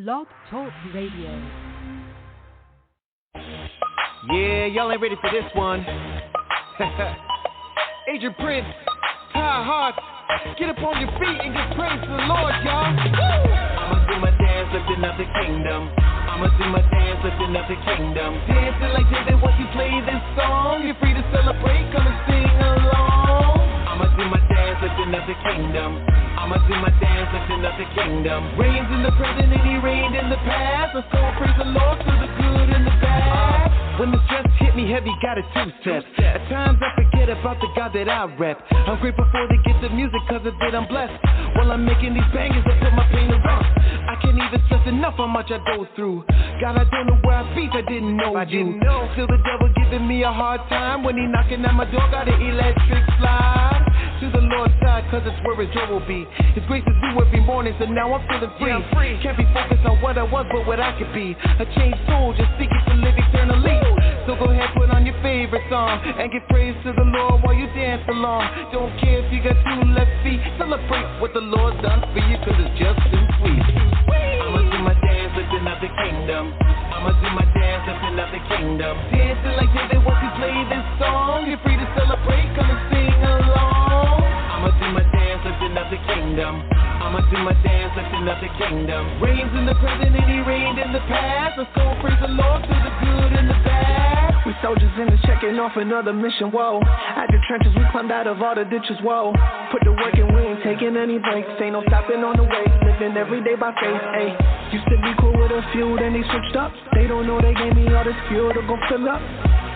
Blog Talk Radio. Yeah, y'all ain't ready for this one. Agent Prince, Ty Hart, get up on your feet and give praise to the Lord, y'all. Woo! I'ma do my dance, lifting up the kingdom. I'ma do my dance, lifting up the kingdom. Dancing like David, once you play this song, you're free to celebrate, come and sing along. I'ma do my dance, lifting up the kingdom. I'ma do my dance, lifting up the kingdom. Reigns in the present and he reigned in the past. Let's go praise the Lord through the good and the bad. When the stress hit me heavy, got a two-step. At times I forget about the God that I rep. I'm grateful for the gift of music, cause of it I'm blessed. While I'm making these bangers, I put my pain to rest. I can't even stress enough how much I go through. God, I don't know where I be, I didn't know you. Still the devil giving me a hard time. When he knocking at my door, got an electric slide. To the Lord's side, cause it's where his joy will be. His grace is due every morning, so now I'm feeling free. Yeah, I'm free. Can't be focused on what I was, but what I could be. A changed soul, just seeking to live eternally. So go ahead, put on your favorite song and give praise to the Lord while you dance along. Don't care if you got two left feet. Celebrate what the Lord's done for you, cause it's just too sweet. I'ma do my dance, lifting up the kingdom. I'ma do my dance, lifting up the kingdom. Dancing like David, once you play this song, you're free to celebrate, come and sing along. I'ma do my dance, lifting up the kingdom. I'ma do my dance, lifting up the kingdom. Reigns in the present and he reigned in the past. Let's go praise the Lord through the good and the bad. We soldiers in the checking off another mission, whoa. At the trenches, we climbed out of all the ditches, whoa. Put the work in, we ain't taking any breaks. Ain't no stopping on the way, living every day by faith, ayy. Used to be cool with a few, then they switched up. They don't know they gave me all this fuel to go fill up.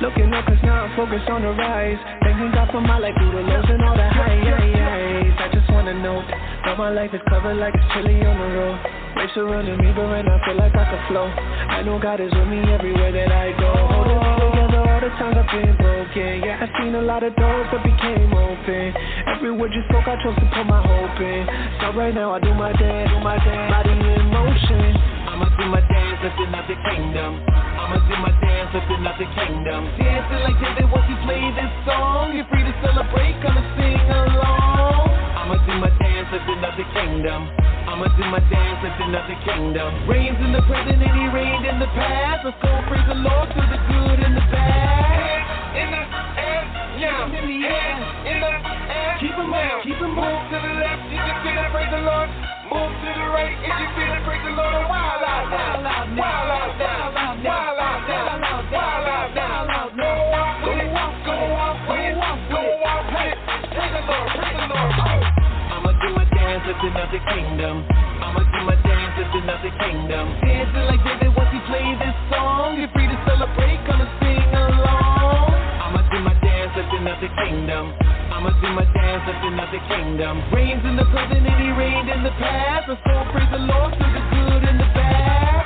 Looking up, cause now I'm focused on the rise. Thanking God for my life through the lows and all the highs. I just wanna know that my life is covered like it's chilly on the road. Waves surrounding me, but right now I feel like I can flow. I know God is with me everywhere that I go. Holding me together all the times I've been broken. Yeah, I've seen a lot of doors that became open. Every word you spoke, I chose to put my hope in. So right now I do my dance, body in motion. I'ma do my dance, lifting up the kingdom. I'ma do my dance, lifting up the kingdom. Dancing like David, once you play this song, you're free to celebrate, come and sing along. I'ma do my dance, lifting up the kingdom. I'ma do my dance, lifting up the kingdom. Reigns in the present and he reigned in the past. Let's go praise the Lord through the good and the bad. In the air, yeah, in the air, in the air. Keep 'em up, keep 'em move to the left, if you feel it, praise the Lord. Move to the right, if you feel it, praise the Lord. Wild out, wild out, wild out, wild out, wild out, wild out, wild out, wild out. Go out with it, go out with it, go out with it. Praise the Lord, praise the Lord. I'ma do my dance, lifting up the kingdom. I'ma do my dance, lifting up the kingdom. Dancing like David, once you play this song, you're free to celebrate, come and sing along. I'ma do my dance, lifting up the kingdom. I'ma do my dance, lifting up the kingdom. Reigns in the present and he reigned in the past. Let's go praise the Lord through the good and the bad.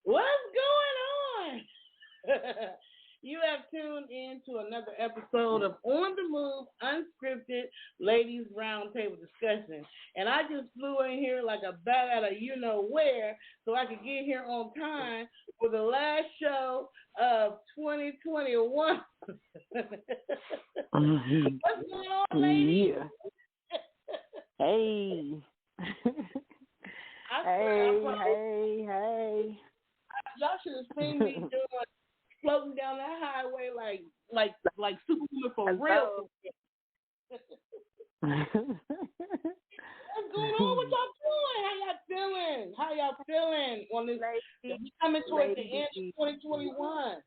What's going on? You have tuned in to another episode of On the Move, Unscripted Ladies Roundtable Discussion. And I just flew in here like a bat out of you-know-where so I could get here on time for the last show of 2021. Mm-hmm. What's going on, ladies? Yeah. Hey. Hey. Y'all should have seen me floating down that highway like Superwoman for real. What's going on? What y'all doing? How y'all feeling on this? We coming towards the end of 2021.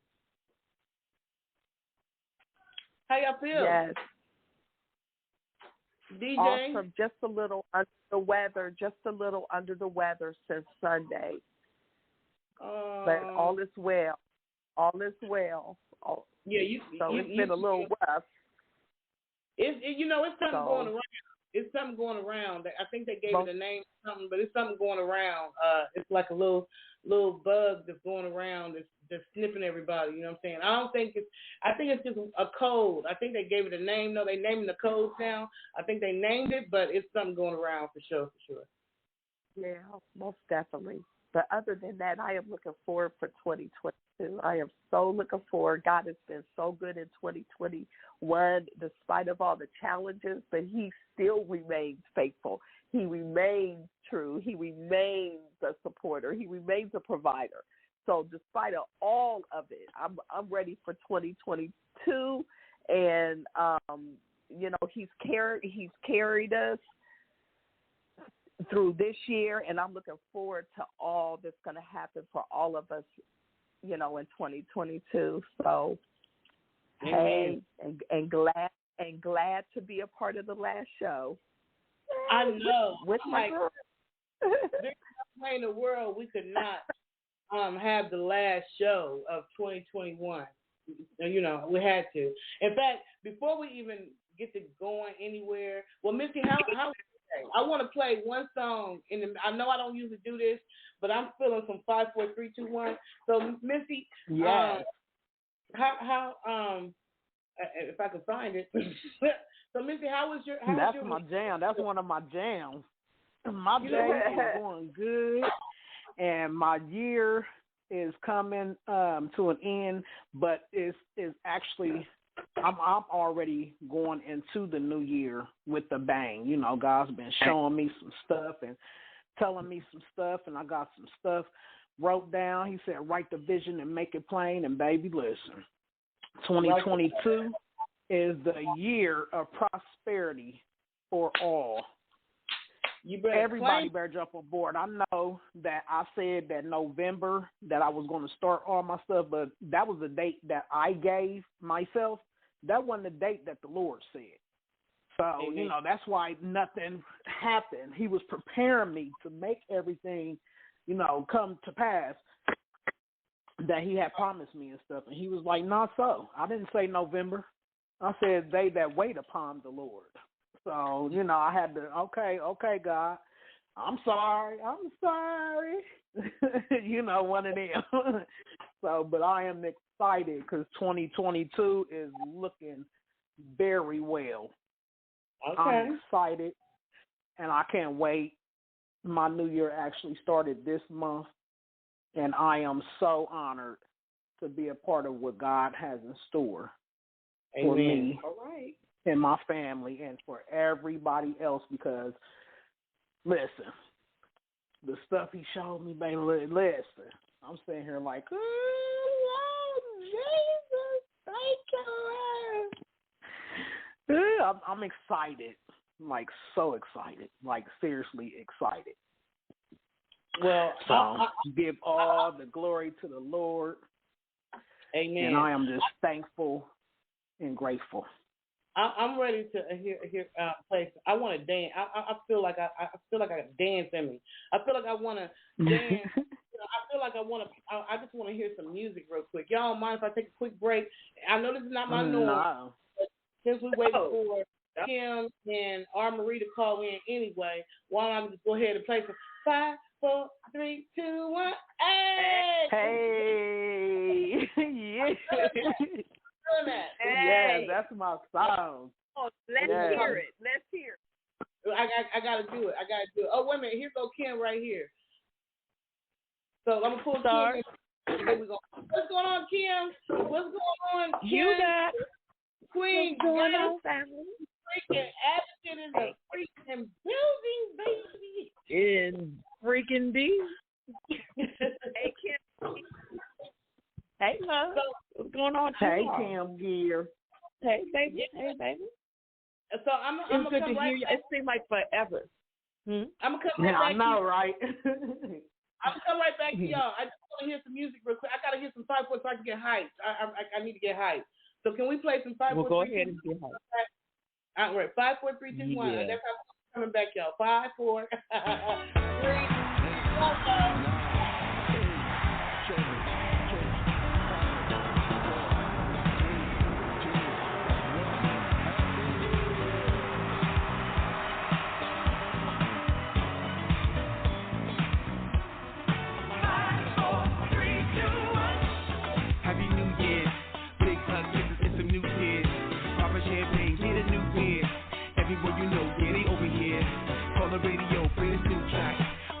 How y'all feel? Yes. DJ? Awesome. Just a little under the weather since Sunday. But all is well. It's been a little rough. It's something going around. It's something going around. I think they gave it a name or something, but it's something going around. It's like a little bug that's going around that's sniffing everybody. You know what I'm saying? I think it's just a cold. I think they gave it a name. No, they naming the cold now. I think they named it, but it's something going around for sure. Yeah, most definitely. But other than that, I am looking forward for 2022. I am so looking forward. God has been so good in 2021, despite of all the challenges, but he still remains faithful. He remains true. He remains a supporter. He remains a provider. So despite of all of it, I'm ready for 2022. And, he's carried us through this year, and I'm looking forward to all that's going to happen for all of us, in 2022. So, hey, and glad to be a part of the last show. I know. With my girl. There's no way in the world we could not have the last show of 2021. We had to. In fact, before we even get to going anywhere, well, Misty, how I want to play one song. I know I don't usually do this, but I'm feeling some 5, 4, 3, 2, 1. So, Misty, how if I can find it. So, Misty, how was your? That's my jam. That's one of my jams. My day is going good, and my year is coming to an end, but it's actually. I'm already going into the new year with a bang. God's been showing me some stuff and telling me some stuff, and I got some stuff wrote down. He said, write the vision and make it plain. And baby, listen, 2022 is the year of prosperity for all. Everybody better jump on board. I know that I said that November that I was going to start all my stuff, but that was the date that I gave myself. That wasn't the date that the Lord said. So, that's why nothing happened. He was preparing me to make everything, come to pass that he had promised me and stuff. And he was like, not so. I didn't say November. I said they that wait upon the Lord. So, I had to, okay, God, I'm sorry. One of them. So, but I am excited because 2022 is looking very well. Okay. I'm excited, and I can't wait. My new year actually started this month, and I am so honored to be a part of what God has in store for me. All right. And my family and for everybody else, because listen, the stuff he showed me, baby, listen, I'm sitting here like, oh, Jesus, thank you. I'm excited, like so excited, like seriously excited. Well, so I give all the glory to the Lord. Amen. And I am just thankful and grateful. I'm ready to hear play. I want to dance. I feel like I feel like I got dance in me. I feel like I want to dance. I feel like I just want to hear some music real quick. Y'all don't mind if I take a quick break? I know this is not my norm. No. But since we waited for Kim and R. Marie to call in anyway, why don't I just go ahead and play some 5, 4, 3, 2, 1. Hey. Yeah. Hey. Yeah, that's my song. Oh, let's hear it. Let's hear it. I gotta do it. Oh, wait a minute. Here go Kim right here. So I'm gonna pull Kim. Here we go. What's going on, Kim? What's going on, Kim? You got Queen. What's going on, family? Freaking advocate in the freaking building, baby. In freaking D. Hey, Kim. Hey, love. What's going on? Hey, Kim Gear. Hey, baby. Hey, baby. So I'm it's good come to right hear you. back. It seemed like forever. I'm gonna come right back. I know, right? I'm gonna come right back to y'all. I just want to hear some music real quick. I gotta hear some 5, 4 so I can get hyped. I need to get hyped. So can we play some 5, 4, 3? Go ahead and get hyped. All right, 5, 4, 3, 2, 1. That's how I'm coming back, y'all. 5, 4, 3, 2, 1.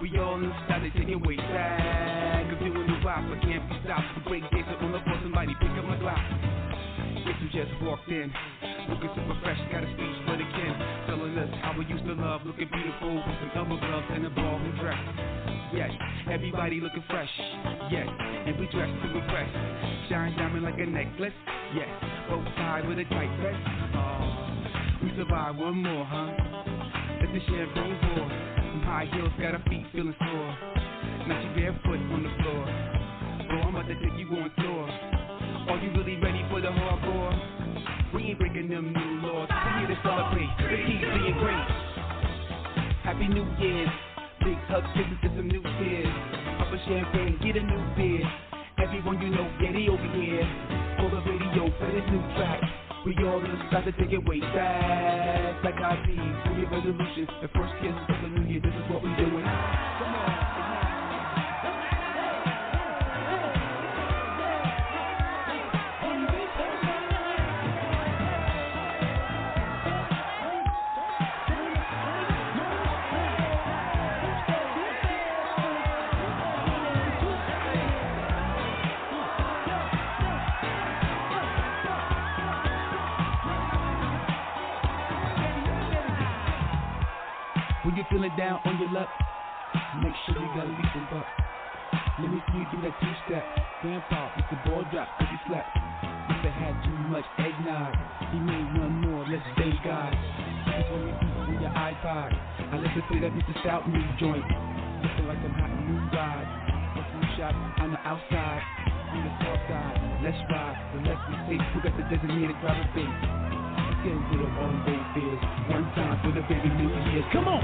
We all started taking way back. break dancing on the floor, somebody pick up my glass. Who just walked in, looking super fresh, got a speech for the kin, telling us how we used to love, looking beautiful with some elbow gloves and a ball and dress. Yes, everybody looking fresh. Yes, and we dressed to impress. Shine diamond like a necklace. Yes, both tied with a tight vest. We survived one more, huh? Let the champagne pour. Some high heels got her feet feeling sore. Now she barefoot on the floor. Bro, I'm about to take you on tour. Are you really ready for the hardcore? We ain't breaking them new laws. We're here to celebrate the keys being great. Happy New Year's. Big hugs, kisses, and some new tears. Up a champagne, get a new beer. Everyone you know, yeah, they over here. Pull the radio for this new track. We all just got to take it way back. Like I see, New Year resolution. The first kiss of the new year, this is what we doing. Come on. When you're feeling down on your luck, make sure you got at least a buck. Let me see you do that two-step. Grandpa, it's the ball drop, cause he slept. Mr. had too much eggnog. He made one more, let's thank God. That's when we beat on your iPod. I listen to that Mr. Stout new joint. Looking like some hot new ride. A few shots on the outside. On the south side, let's ride. The less we take, who got the designated driver base? Get into the all day fears. One time for the baby New Year's. Come on!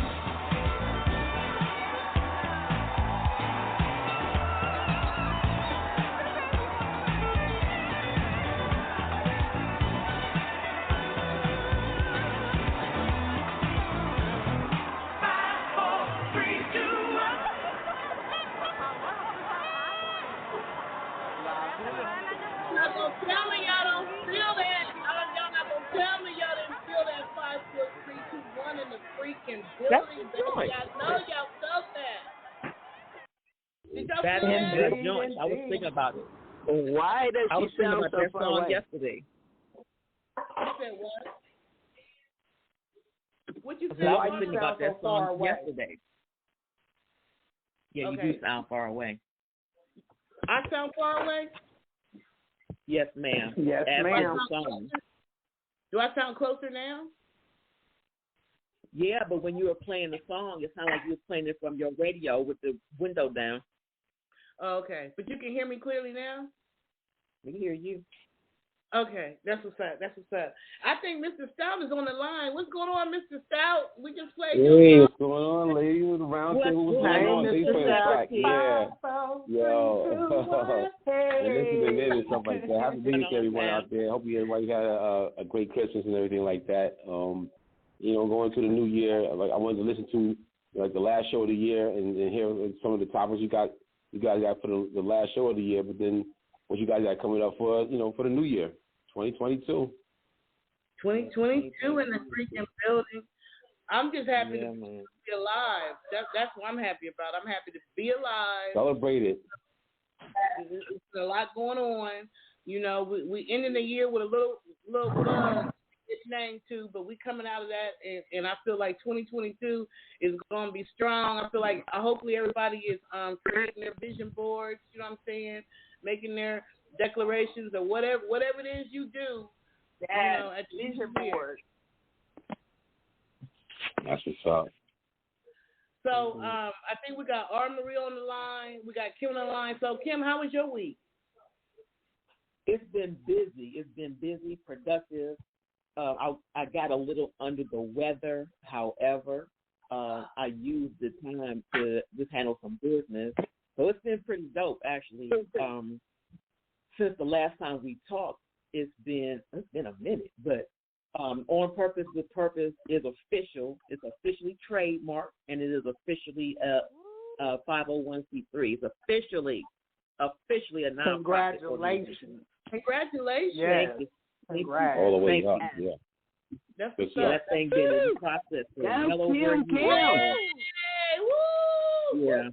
That's a joint. I was thinking about it. Why does I was she thinking sound about so that far song away? yesterday. You said what? What you I said? was thinking about that song yesterday. Yeah, Okay. you do sound far away. I sound far away? Yes, ma'am. Yes, ma'am. Do I sound closer now? Yeah, but when you were playing the song, it sounded like you were playing it from your radio with the window down. Oh, okay. But you can hear me clearly now? We can hear you. Okay, that's what's up. That's what's up. I think Mr. Stout is on the line. What's going on, Mr. Stout? We just played Hey, what's going on, ladies? The round table was going going on? on. They Mr. playing the track. Stout. Yeah. Yo. And listening in and stuff like that. Happy New Year to everyone out there. Hope everybody had a great Christmas and everything like that. You know, going to the new year, like I wanted to listen to like the last show of the year and hear some of the topics you guys got for the last show of the year, but then what you guys got coming up for, you know, for the new year, 2022. 2022 in the freaking building. I'm just happy to be alive. That's what I'm happy about. I'm happy to be alive. Celebrate it. There's a lot going on. You know, we ending the year with a little buzz. Name too, but we coming out of that, and I feel like 2022 is going to be strong. I feel like hopefully everybody is creating their vision boards. You know what I'm saying? Making their declarations or whatever it is you do. Yeah, you know, at the vision board. That's what's up. So I think we got R. Marie on the line. We got Kim on the line. So Kim, how was your week? It's been busy. It's been busy, productive. I got a little under the weather. However, I used the time to just handle some business. So it's been pretty dope, actually. Since the last time we talked, it's been a minute. But On Purpose with Purpose is official. It's officially trademarked, and it is officially a 501c3. It's officially a nonprofit. Congratulations. Congratulations. Yes. Thank you. Congrats. All the way Thank up. you. Yeah. That's Good what's stuff. up. That thing been in the process for well over a year. Hey, woo! Yeah.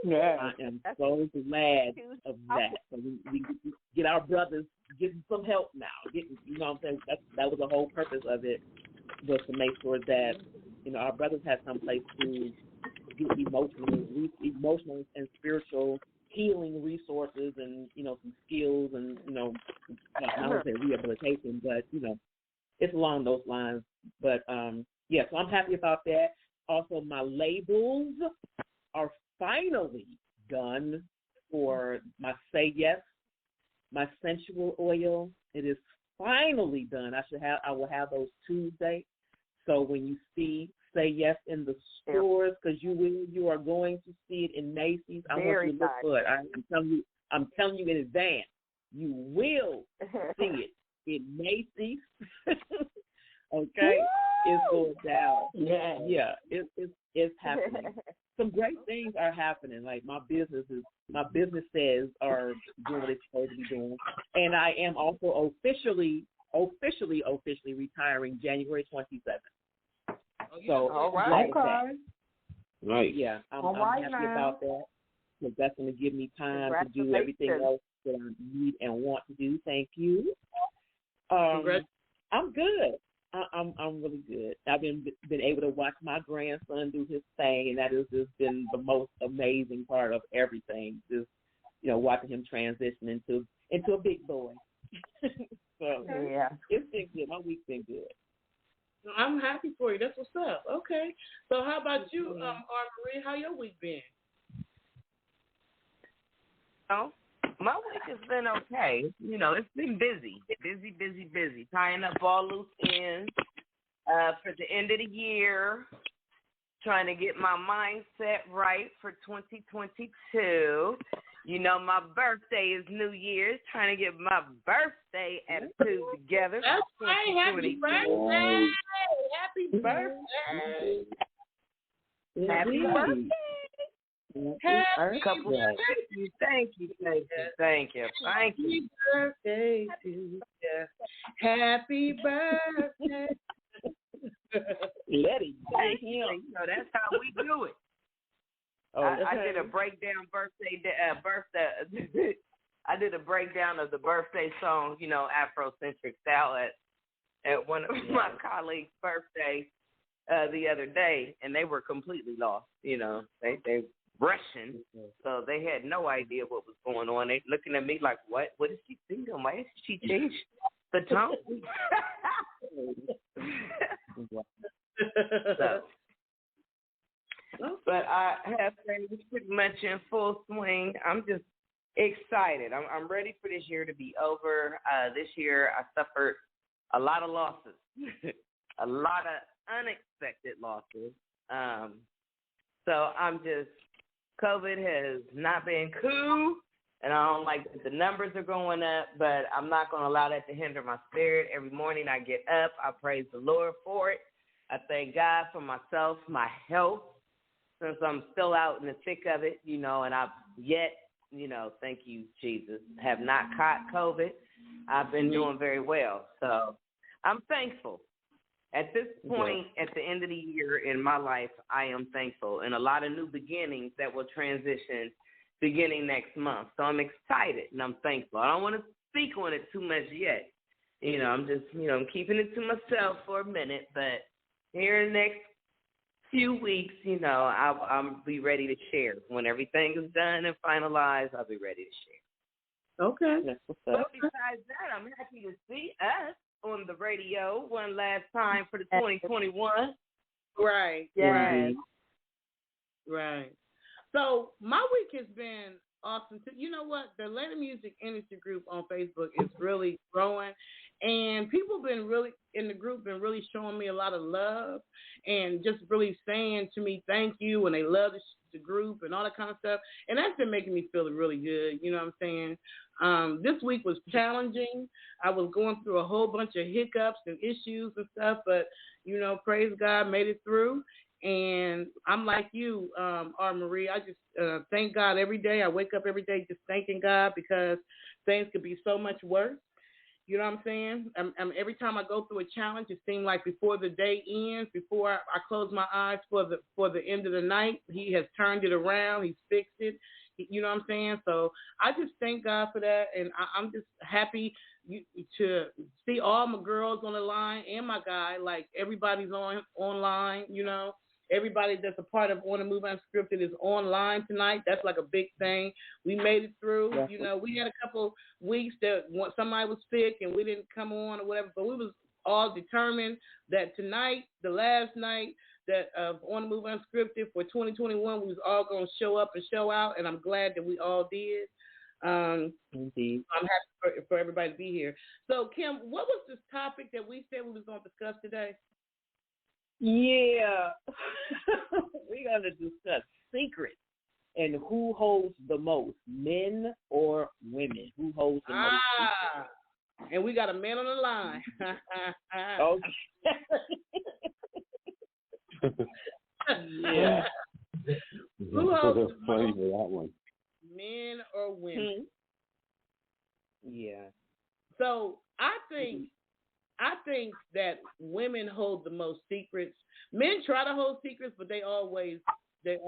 Yeah. I am so glad of that. So we get our brothers getting some help now. You know what I'm saying? That was the whole purpose of it, was to make sure that, you know, our brothers had some place to get emotional and spiritual healing resources and, you know, some skills and, you know, I don't say rehabilitation, but, you know, it's along those lines. But, yeah, so I'm happy about that. Also, my labels are finally done for my Say Yes, my sensual oil. It is finally done. I will have those Tuesday. So when you see Say Yes in the stores, because you are going to see it in Macy's. I want you to look for it. I'm telling you in advance. You will see it in Macy's. Okay, it's going down. Yeah, it's happening. Some great things are happening. Like my business says are doing what it's supposed to be doing, and I am also officially retiring January 27th. So all right, okay. Right. Yeah, I'm happy about that, because that's going to give me time to do everything else that I need and want to do. Thank you. I'm good. I'm really good. I've been able to watch my grandson do his thing, and that has just been the most amazing part of everything. Just, you know, watching him transition into a big boy. So yeah, it's been good. My week's been good. I'm happy for you. That's what's up. Okay. So how about you, Marie? How your week been? Oh, my week has been okay. You know, it's been busy, tying up all loose ends for the end of the year, trying to get my mindset right for 2022. You know, my birthday is New Year's, trying to get my birthday attitude together. That's right. Happy birthday. Happy birthday. Happy birthday. Happy birthday. Thank you. Happy birthday to you. Happy birthday. Let it thank you. You know, that's how we do it. Oh, I did a breakdown I did a breakdown of the birthday song, you know, Afrocentric style at one of my colleagues' birthday the other day, and they were completely lost. You know, they Russian, so they had no idea what was going on. They looking at me like, what is she thinking? Why did she change the tone? But I have things pretty much in full swing. I'm just excited. I'm ready for this year to be over. This year I suffered a lot of losses, a lot of unexpected losses. So COVID has not been cool, and I don't like that the numbers are going up, but I'm not going to allow that to hinder my spirit. Every morning I get up, I praise the Lord for it. I thank God for myself, my health, since I'm still out in the thick of it, you know, and I've yet, you know, thank you, Jesus, have not caught COVID. I've been doing very well. So I'm thankful. At this point, at the end of the year in my life, I am thankful, and a lot of new beginnings that will transition beginning next month. So I'm excited and I'm thankful. I don't want to speak on it too much yet. You know, I'm just, you know, I'm keeping it to myself for a minute, but here in the next few weeks, you know, I'll be ready to share. When everything is done and finalized, I'll be ready to share. Okay. But besides that, I'm happy to see us on the radio one last time for the 2021. Right. Yes. Right. So my week has been awesome too. You know what? The Atlanta Music Industry Group on Facebook is really growing, and people been really in the group been really showing me a lot of love and just really saying to me thank you, and they love the group and all that kind of stuff, and that's been making me feel really good. You know what I'm saying? This week was challenging. I was going through a whole bunch of hiccups and issues and stuff, but you know, praise God, made it through. And I'm like you, R. Marie. I just thank God every day. I wake up every day just thanking God, because things could be so much worse. You know what I'm saying? Every time I go through a challenge, it seems like before the day ends, before I close my eyes for the end of the night, he has turned it around. He's fixed it. You know what I'm saying? So I just thank God for that, and I'm just happy to see all my girls on the line and my guy. Like everybody's online. You know, everybody that's a part of On the Move Unscripted is online tonight. That's like a big thing. We made it through. Yeah. You know, we had a couple weeks that somebody was sick and we didn't come on or whatever, but we was all determined that tonight, the last night that On the Move Unscripted for 2021, we was all going to show up and show out, and I'm glad that we all did. Indeed. I'm happy for everybody to be here. So, Kim, what was this topic that we said we was going to discuss today? Yeah. We're going to discuss secrets and who holds the most, men or women. Who holds the most secrets? And we got a man on the line. Okay. Yeah. Who holds funny for that one? Men or women? Yeah. So I think that women hold the most secrets. Men try to hold secrets, but they always get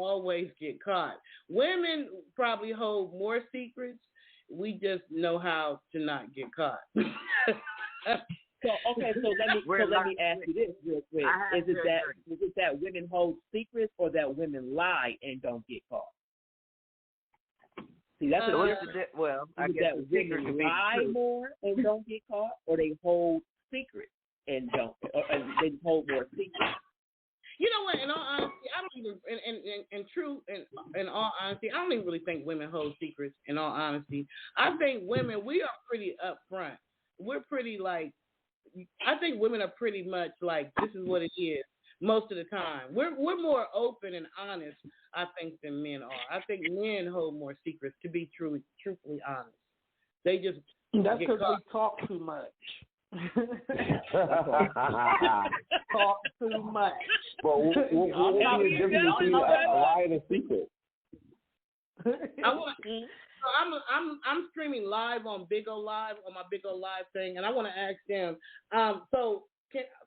caught. Women probably hold more secrets. We just know how to not get caught. So let me ask you this real quick: is it that women hold secrets, or that women lie and don't get caught? See, that's I guess that women lie more and don't get caught, or they hold secrets and don't, or they hold more secrets. You know what? In all honesty, I don't even. In all honesty, I don't even really think women hold secrets. In all honesty, I think women, we are pretty upfront. We're pretty like. I think women are pretty much like, this is what it is most of the time. We're more open and honest, I think, than men are. I think men hold more secrets, to be truthfully honest. They just that's because we talk too much. Talk too much. Well, what's the difference between a lie and a secret? I'm streaming live on Big O Live, on my Big O Live thing, and I want to ask them.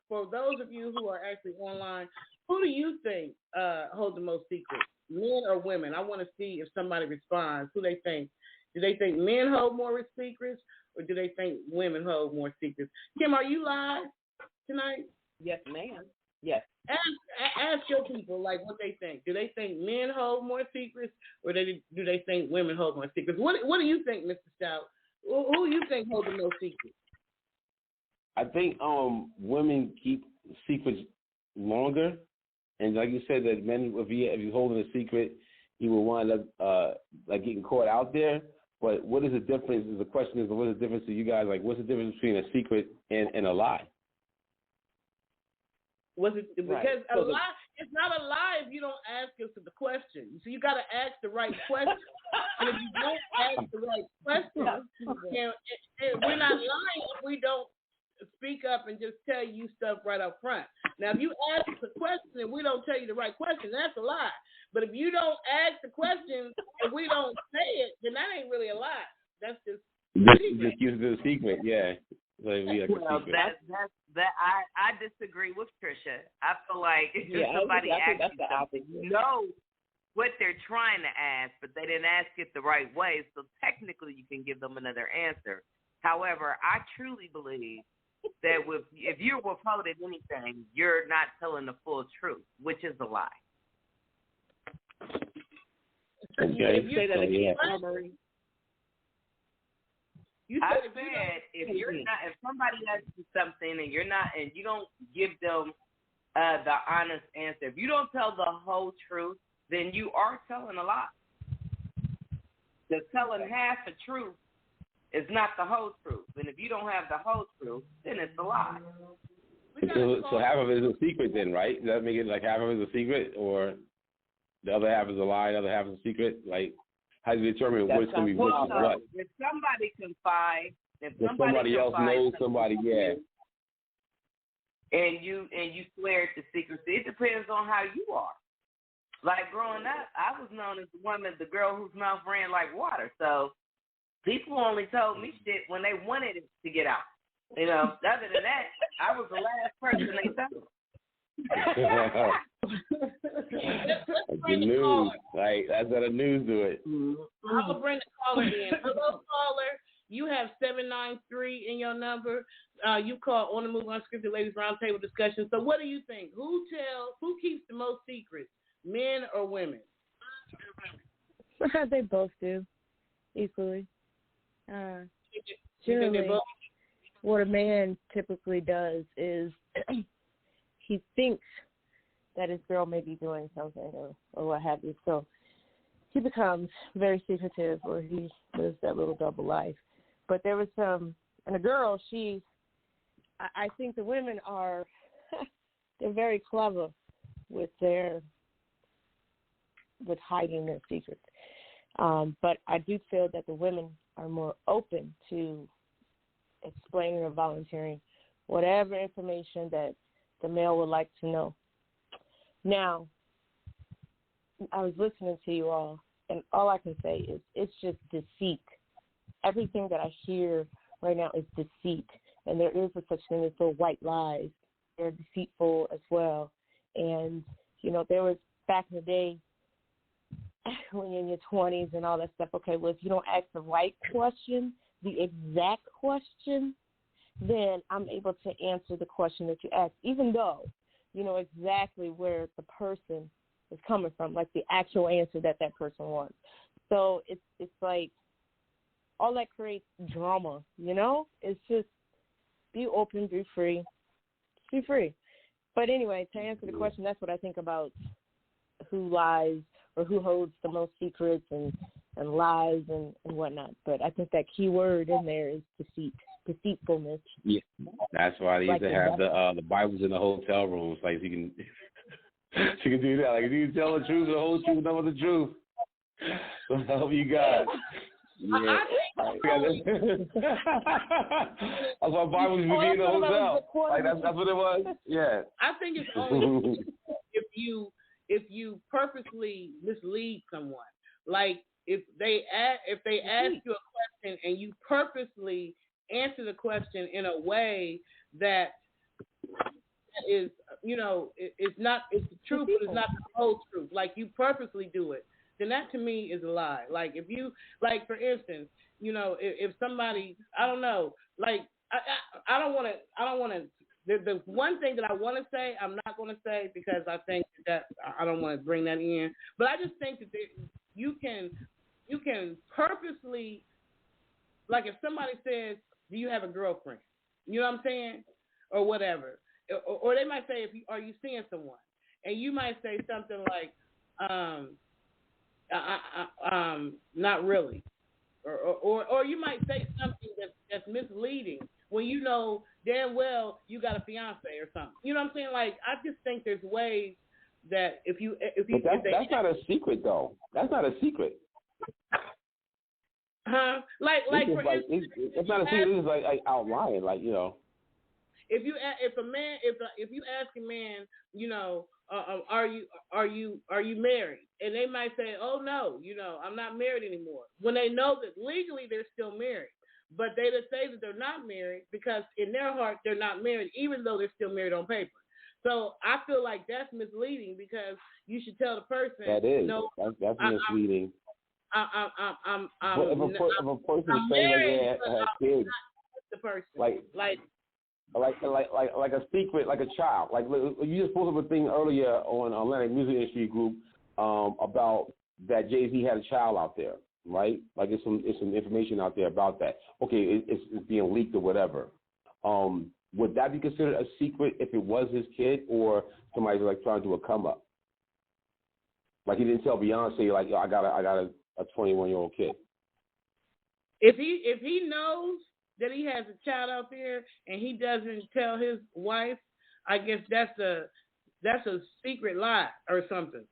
For those of you who are actually online, who do you think hold the most secrets, men or women? I want to see if somebody responds. Who they think? Do they think men hold more secrets, or do they think women hold more secrets? Kim, are you live tonight? Yes, ma'am. Yes. Ask your people like what they think. Do they think men hold more secrets, or do they think women hold more secrets? What do you think, Mr. Stout? Who do you think hold the most secrets? I think women keep secrets longer, and like you said, that men, if you're holding a secret, you will wind up like getting caught out there. But what is the difference? The question is, what is the difference to you guys? Like, what's the difference between a secret and a lie? Was it because a lie? It's not a lie if you don't ask us the question. So you got to ask the right question. And if you don't ask the right question, we're not lying if we don't speak up and just tell you stuff right up front. Now, if you ask us a question and we don't tell you the right question, that's a lie. But if you don't ask the question and we don't say it, then that ain't really a lie. That's just use the secret, yeah. Like I disagree with Patricia. I feel like if somebody asks you know what they're trying to ask, but they didn't ask it the right way, so technically you can give them another answer. However, I truly believe that if you're withholding anything, you're not telling the full truth, which is a lie. Okay. Say that again, Marie. I said if somebody asks you something and you don't give them the honest answer, if you don't tell the whole truth, then you are telling a lie. The telling half the truth is not the whole truth, and if you don't have the whole truth, then it's a lie. So half of it is a secret, then, right? Does that make it like half of it is a secret, or the other half is a lie, the other half is a secret? Like, how do you determine what's going to be which is what? If somebody confide, if somebody else knows somebody, yeah. And you swear to secrecy, it depends on how you are. Like growing up, I was known as the girl whose mouth ran like water. So people only told me shit when they wanted it to get out. You know, other than that, I was the last person they told. The news, right? That's how the news do it. I'm gonna bring the caller in. Hello, caller. You have 793 in your number. You call On the Move Unscripted Ladies Roundtable Discussion. So, what do you think? Who keeps the most secrets, men or women? They both do equally. Generally, what a man typically does is he thinks that his girl may be doing something or what have you. So he becomes very secretive, or he lives that little double life. But there was and a girl, I think the women are, they're very clever with hiding their secrets. But I do feel that the women are more open to explaining or volunteering whatever information that the male would like to know. Now, I was listening to you all, and all I can say is it's just deceit. Everything that I hear right now is deceit, and there is a such thing as the white lies. They're deceitful as well. And, you know, there was back in the day when you're in your 20s and all that stuff, okay, well, if you don't ask the right question, the exact question, then I'm able to answer the question that you asked, even though you know exactly where the person is coming from, like the actual answer that person wants. So it's like all that creates drama, you know? It's just be open, be free. Be free. But anyway, to answer the question, that's what I think about who lies or who holds the most secrets and lies and whatnot. But I think that key word in there is deceit, deceitfulness. Yeah, that's why they used to have the Bibles in the hotel rooms, like you can do that. Like if you tell the truth, the whole truth, none of the truth. So help you God. Yeah. That's why Bibles would be in the hotel. Like that's what it was. Yeah. I think it's only if you purposely mislead someone. Like if they ask you a question and you purposely answer the question in a way that is, you know, it's the truth, but it's not the whole truth. Like you purposely do it, then that to me is a lie. Like if you, like for instance, you know, if somebody, I don't know, like I don't want to. The one thing that I want to say, I'm not going to say because I think that I don't want to bring that in. But I just think that you can purposely, like if somebody says, "Do you have a girlfriend?" You know what I'm saying, or whatever, or they might say, "Are you seeing someone?" And you might say something like, "Not really," or you might say something that's misleading when you know damn well you got a fiance or something. You know what I'm saying? Like I just think there's ways that if that's not a secret though. That's not a secret. Huh? Like for instance, it's not a secret. It's like outlying, like you know. If you ask a man, you know, are you married? And they might say, oh no, you know, I'm not married anymore. When they know that legally they're still married, but they just say that they're not married because in their heart they're not married, even though they're still married on paper. So I feel like that's misleading because you should tell the person. That is. No, that's misleading. I'm if a person saying that they have kids, the person like a secret, like a child. Like you just posted a thing earlier on Atlantic Music Industry Group about that Jay-Z had a child out there, right? Like it's some information out there about that. Okay, it's being leaked or whatever. Would that be considered a secret if it was his kid or somebody's like trying to do a come up? Like he didn't tell Beyonce, like I got a 21-year-old kid. If he knows that he has a child out there and he doesn't tell his wife, I guess that's a secret lie or something.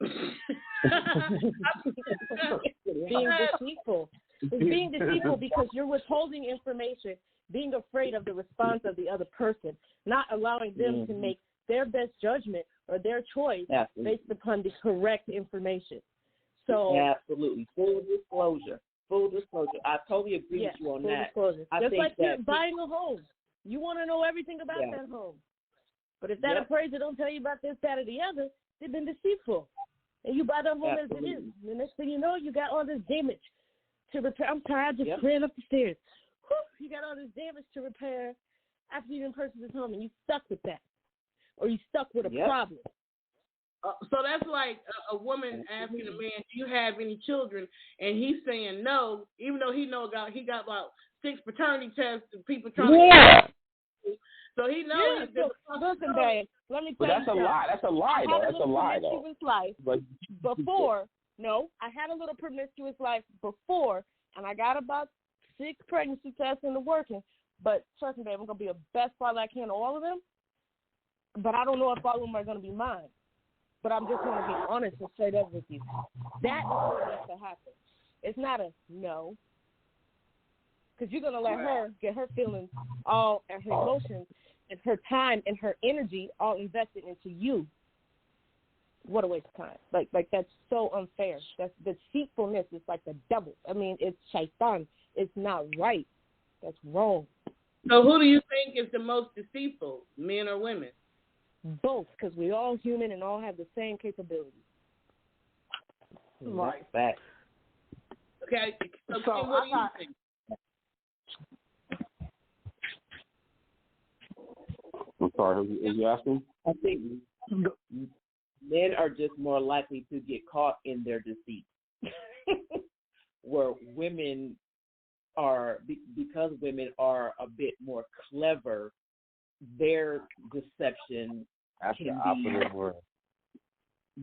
Being deceitful. It's being deceitful because you're withholding information, being afraid of the response of the other person, not allowing them to make their best judgment or their choice based upon the correct information. So absolutely. Full disclosure. I totally agree with you on full that. Disclosure. Just like you're buying a home. You want to know everything about that home. But if that appraiser don't tell you about this, that, or the other, they've been deceitful. And you buy the home as it is. And the next thing you know, you got all this damage to repair. I'm sorry, I just ran up the stairs. Whew, you got all this damage to repair after you didn't purchase this home, and you stuck with that. Or you stuck with a problem. So that's like a woman asking a man, do you have any children? And he's saying no, even though he got about 6 paternity tests and people trying to so he knows. Listen, babe, let me tell you. But that's a lie. That's a lie, though. That's a lie, though. Life before, I had a little promiscuous life before, and I got about 6 pregnancy tests in the working. But trust me, babe, I'm going to be the best father I can to all of them. But I don't know if all of them are going to be mine. But I'm just going to be honest and straight up with you. That is what needs to happen. It's not a no. Because you're going to let her get her feelings all and her emotions and her time and her energy all invested into you. What a waste of time. Like that's so unfair. That's deceitfulness. It's like the devil. I mean, it's shaitan. It's not right. That's wrong. So who do you think is the most deceitful, men or women? Both, because we're all human and all have the same capabilities. Right. Fact. Okay. So what do you think? I'm sorry, who you asking? I think men are just more likely to get caught in their deceit. Where women are, because women are a bit more clever, their deception can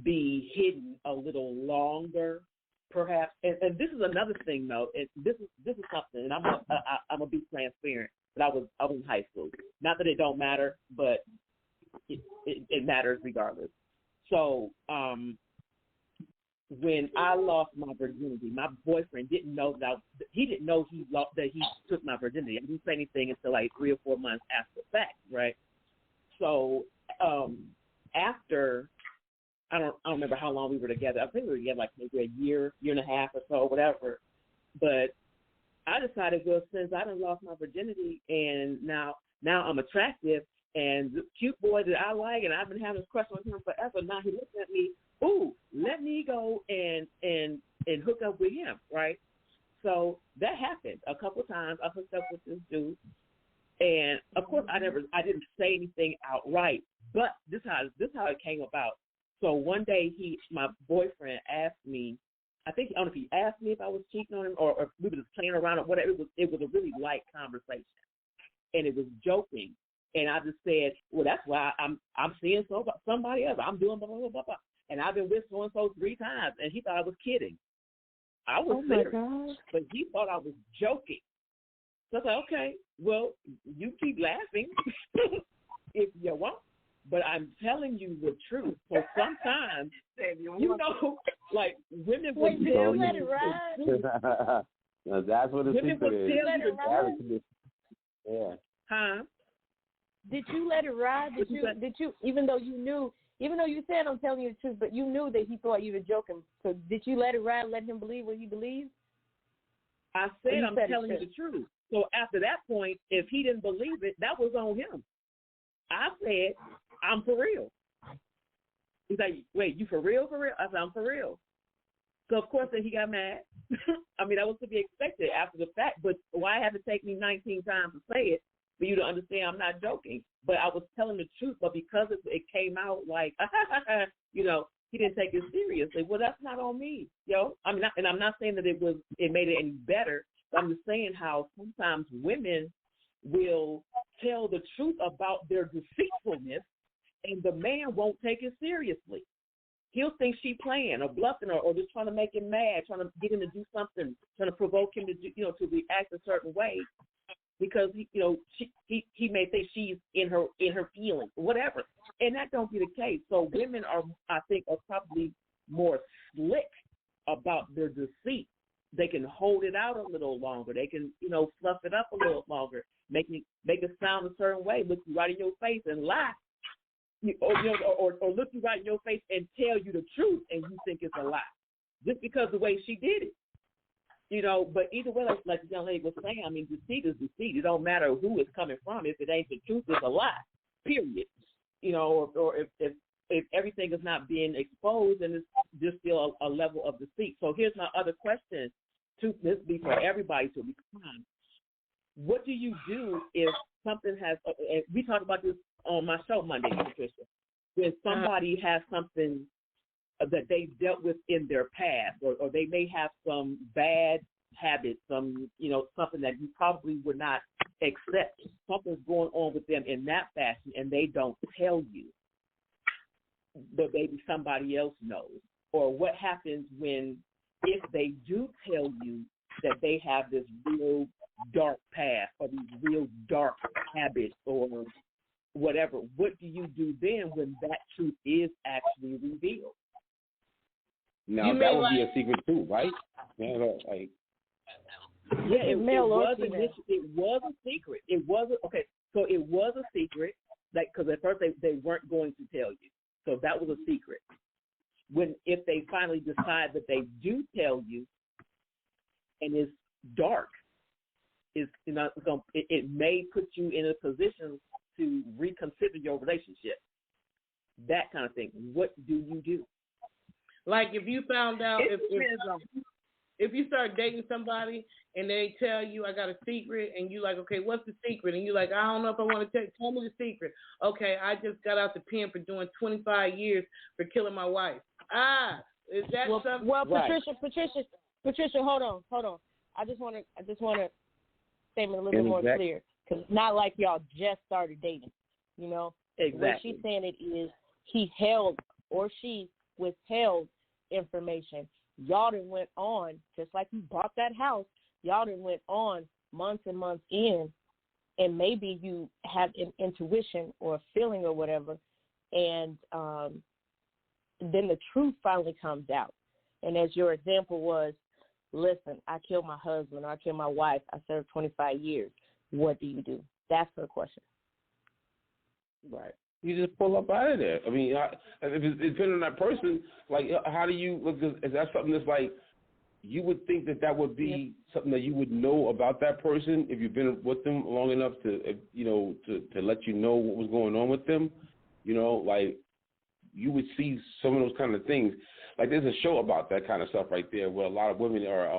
be hidden a little longer, perhaps. And this is another thing, though. This is something, and I'm gonna be transparent. But I was in high school. Not that it don't matter, but it matters regardless. So when I lost my virginity, my boyfriend didn't know that he took my virginity. I didn't say anything until like 3 or 4 months after the fact, right? So after I don't remember how long we were together. I think we were together like maybe a year and a half or so, whatever. But I decided, well, since I done lost my virginity and now I'm attractive and the cute boy that I like and I've been having this crush on him forever, now he looks at me, ooh, let me go and hook up with him, right? So that happened a couple times. I hooked up with this dude, and of course I didn't say anything outright, but this how it came about. So one day my boyfriend asked me, I don't know if he asked me if I was cheating on him or if we were just playing around or whatever. It was a really light conversation, and it was joking. And I just said, well, that's why I'm seeing somebody else. I'm doing blah, blah, blah, blah. And I've been with so-and-so 3 times. And he thought I was kidding. I was serious, but he thought I was joking. So I said, okay, well, you keep laughing if you want. But I'm telling you the truth. So sometimes, you know, like women will tell you. Let it ride. No, that's what the secret is. Yeah. Huh? Did you let it ride? Did you even though you said I'm telling you the truth, but you knew that he thought you were joking. So did you let it ride, let him believe what he believes? I said I'm telling you the truth. So after that point, if he didn't believe it, that was on him. I said, I'm for real. He's like, wait, you for real? For real? I said, I'm for real. So, of course, then he got mad. I mean, that was to be expected after the fact, but why have it take me 19 times to say it for you to understand I'm not joking? But I was telling the truth, but because it came out like, you know, he didn't take it seriously. Well, that's not on me, yo. I'm not saying that it made it any better. I'm just saying how sometimes women will tell the truth about their deceitfulness, and the man won't take it seriously. He'll think she playing or bluffing or just trying to make him mad, trying to get him to do something, trying to provoke him to do, to react a certain way, because he may think she's in her feelings, whatever, and that don't be the case. So women are probably more slick about their deceit. They can hold it out a little longer. They can, fluff it up a little longer, make it sound a certain way, look you right in your face and lie, or look you right in your face and tell you the truth, and you think it's a lie, just because the way she did it. You know, but either way, like the young lady was saying, I mean, deceit is deceit. It don't matter who it's coming from. If it ain't the truth, it's a lie. Period. You know, or if everything is not being exposed, then it's just still a level of deceit. So here's my other question. This be for everybody to be calm. What do you do if something has? We talked about this on my show Monday, Patricia. When somebody has something that they dealt with in their past, or they may have some bad habits, something that you probably would not accept. Something's going on with them in that fashion, and they don't tell you, but maybe somebody else knows. Or what happens if they do tell you that they have this real dark past or these real dark habits or whatever? What do you do then when that truth is actually revealed? Now, that would be a secret too, right? It was a secret. It was okay. So it was a secret, because at first they weren't going to tell you. So that was a secret. If they finally decide that they do tell you, and it's dark, it may put you in a position to reconsider your relationship. That kind of thing. What do you do? Like if you found out, if you start dating somebody and they tell you, I got a secret, and you like, okay, what's the secret? And you like, I don't know if I want to tell me the secret. Okay, I just got out the pen for doing 25 years for killing my wife. Is that something? Well, Patricia, hold on. I just want to say it a little bit more clear, because it's not like y'all just started dating. You know, exactly. What she's saying it is he held or she withheld information. Y'all done went on, just like you bought that house, y'all done went on months and months in, and maybe you have an intuition or a feeling or whatever, and then the truth finally comes out. And as your example was, listen, I killed my husband, or I killed my wife, I served 25 years. What do you do? That's her question. Right. You just pull up out of there. I mean, if it's depending on that person, like, how do you look? Is that something that's like, you would think that would be something that you would know about that person if you've been with them long enough to let you know what was going on with them? You know, like, you would see some of those kind of things. Like, there's a show about that kind of stuff right there, where a lot of women are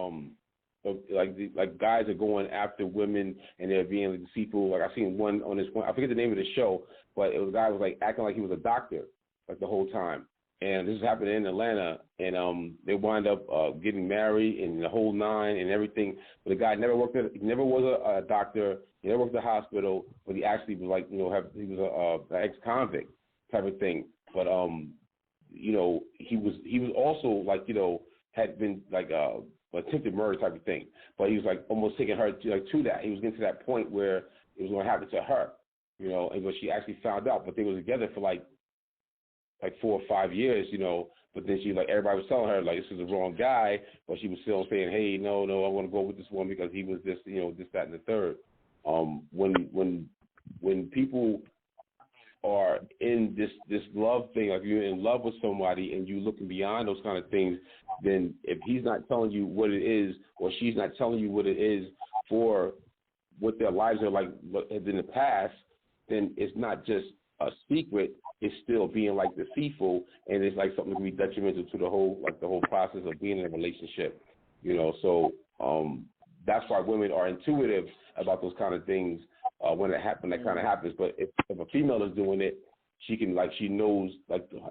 like guys are going after women and they're being deceitful. Like, I seen one on this one, I forget the name of the show, but it was a guy who was like acting like he was a doctor like the whole time. And this is happening in Atlanta, and they wind up getting married and the whole nine and everything. But the guy never was a doctor. He never worked at a hospital, but he actually was like, he was an ex-convict type of thing. But he was also like, had been like attempted murder type of thing. But he was like almost taking her to that. He was getting to that point where it was going to happen to her, and but she actually found out. But they were together for like 4 or 5 years, but then she, like, everybody was telling her, like, this is the wrong guy, but she was still saying, hey, no, I want to go with this one because he was this, this, that, and the third. When people are in this love thing, like you're in love with somebody and you looking beyond those kind of things, then if he's not telling you what it is, or she's not telling you what it is for what their lives are like in the past, then it's not just a secret, it's still being like deceitful, and it's like something that can be detrimental to the whole process of being in a relationship, So that's why women are intuitive about those kind of things when that kind of happens. But if a female is doing it, she knows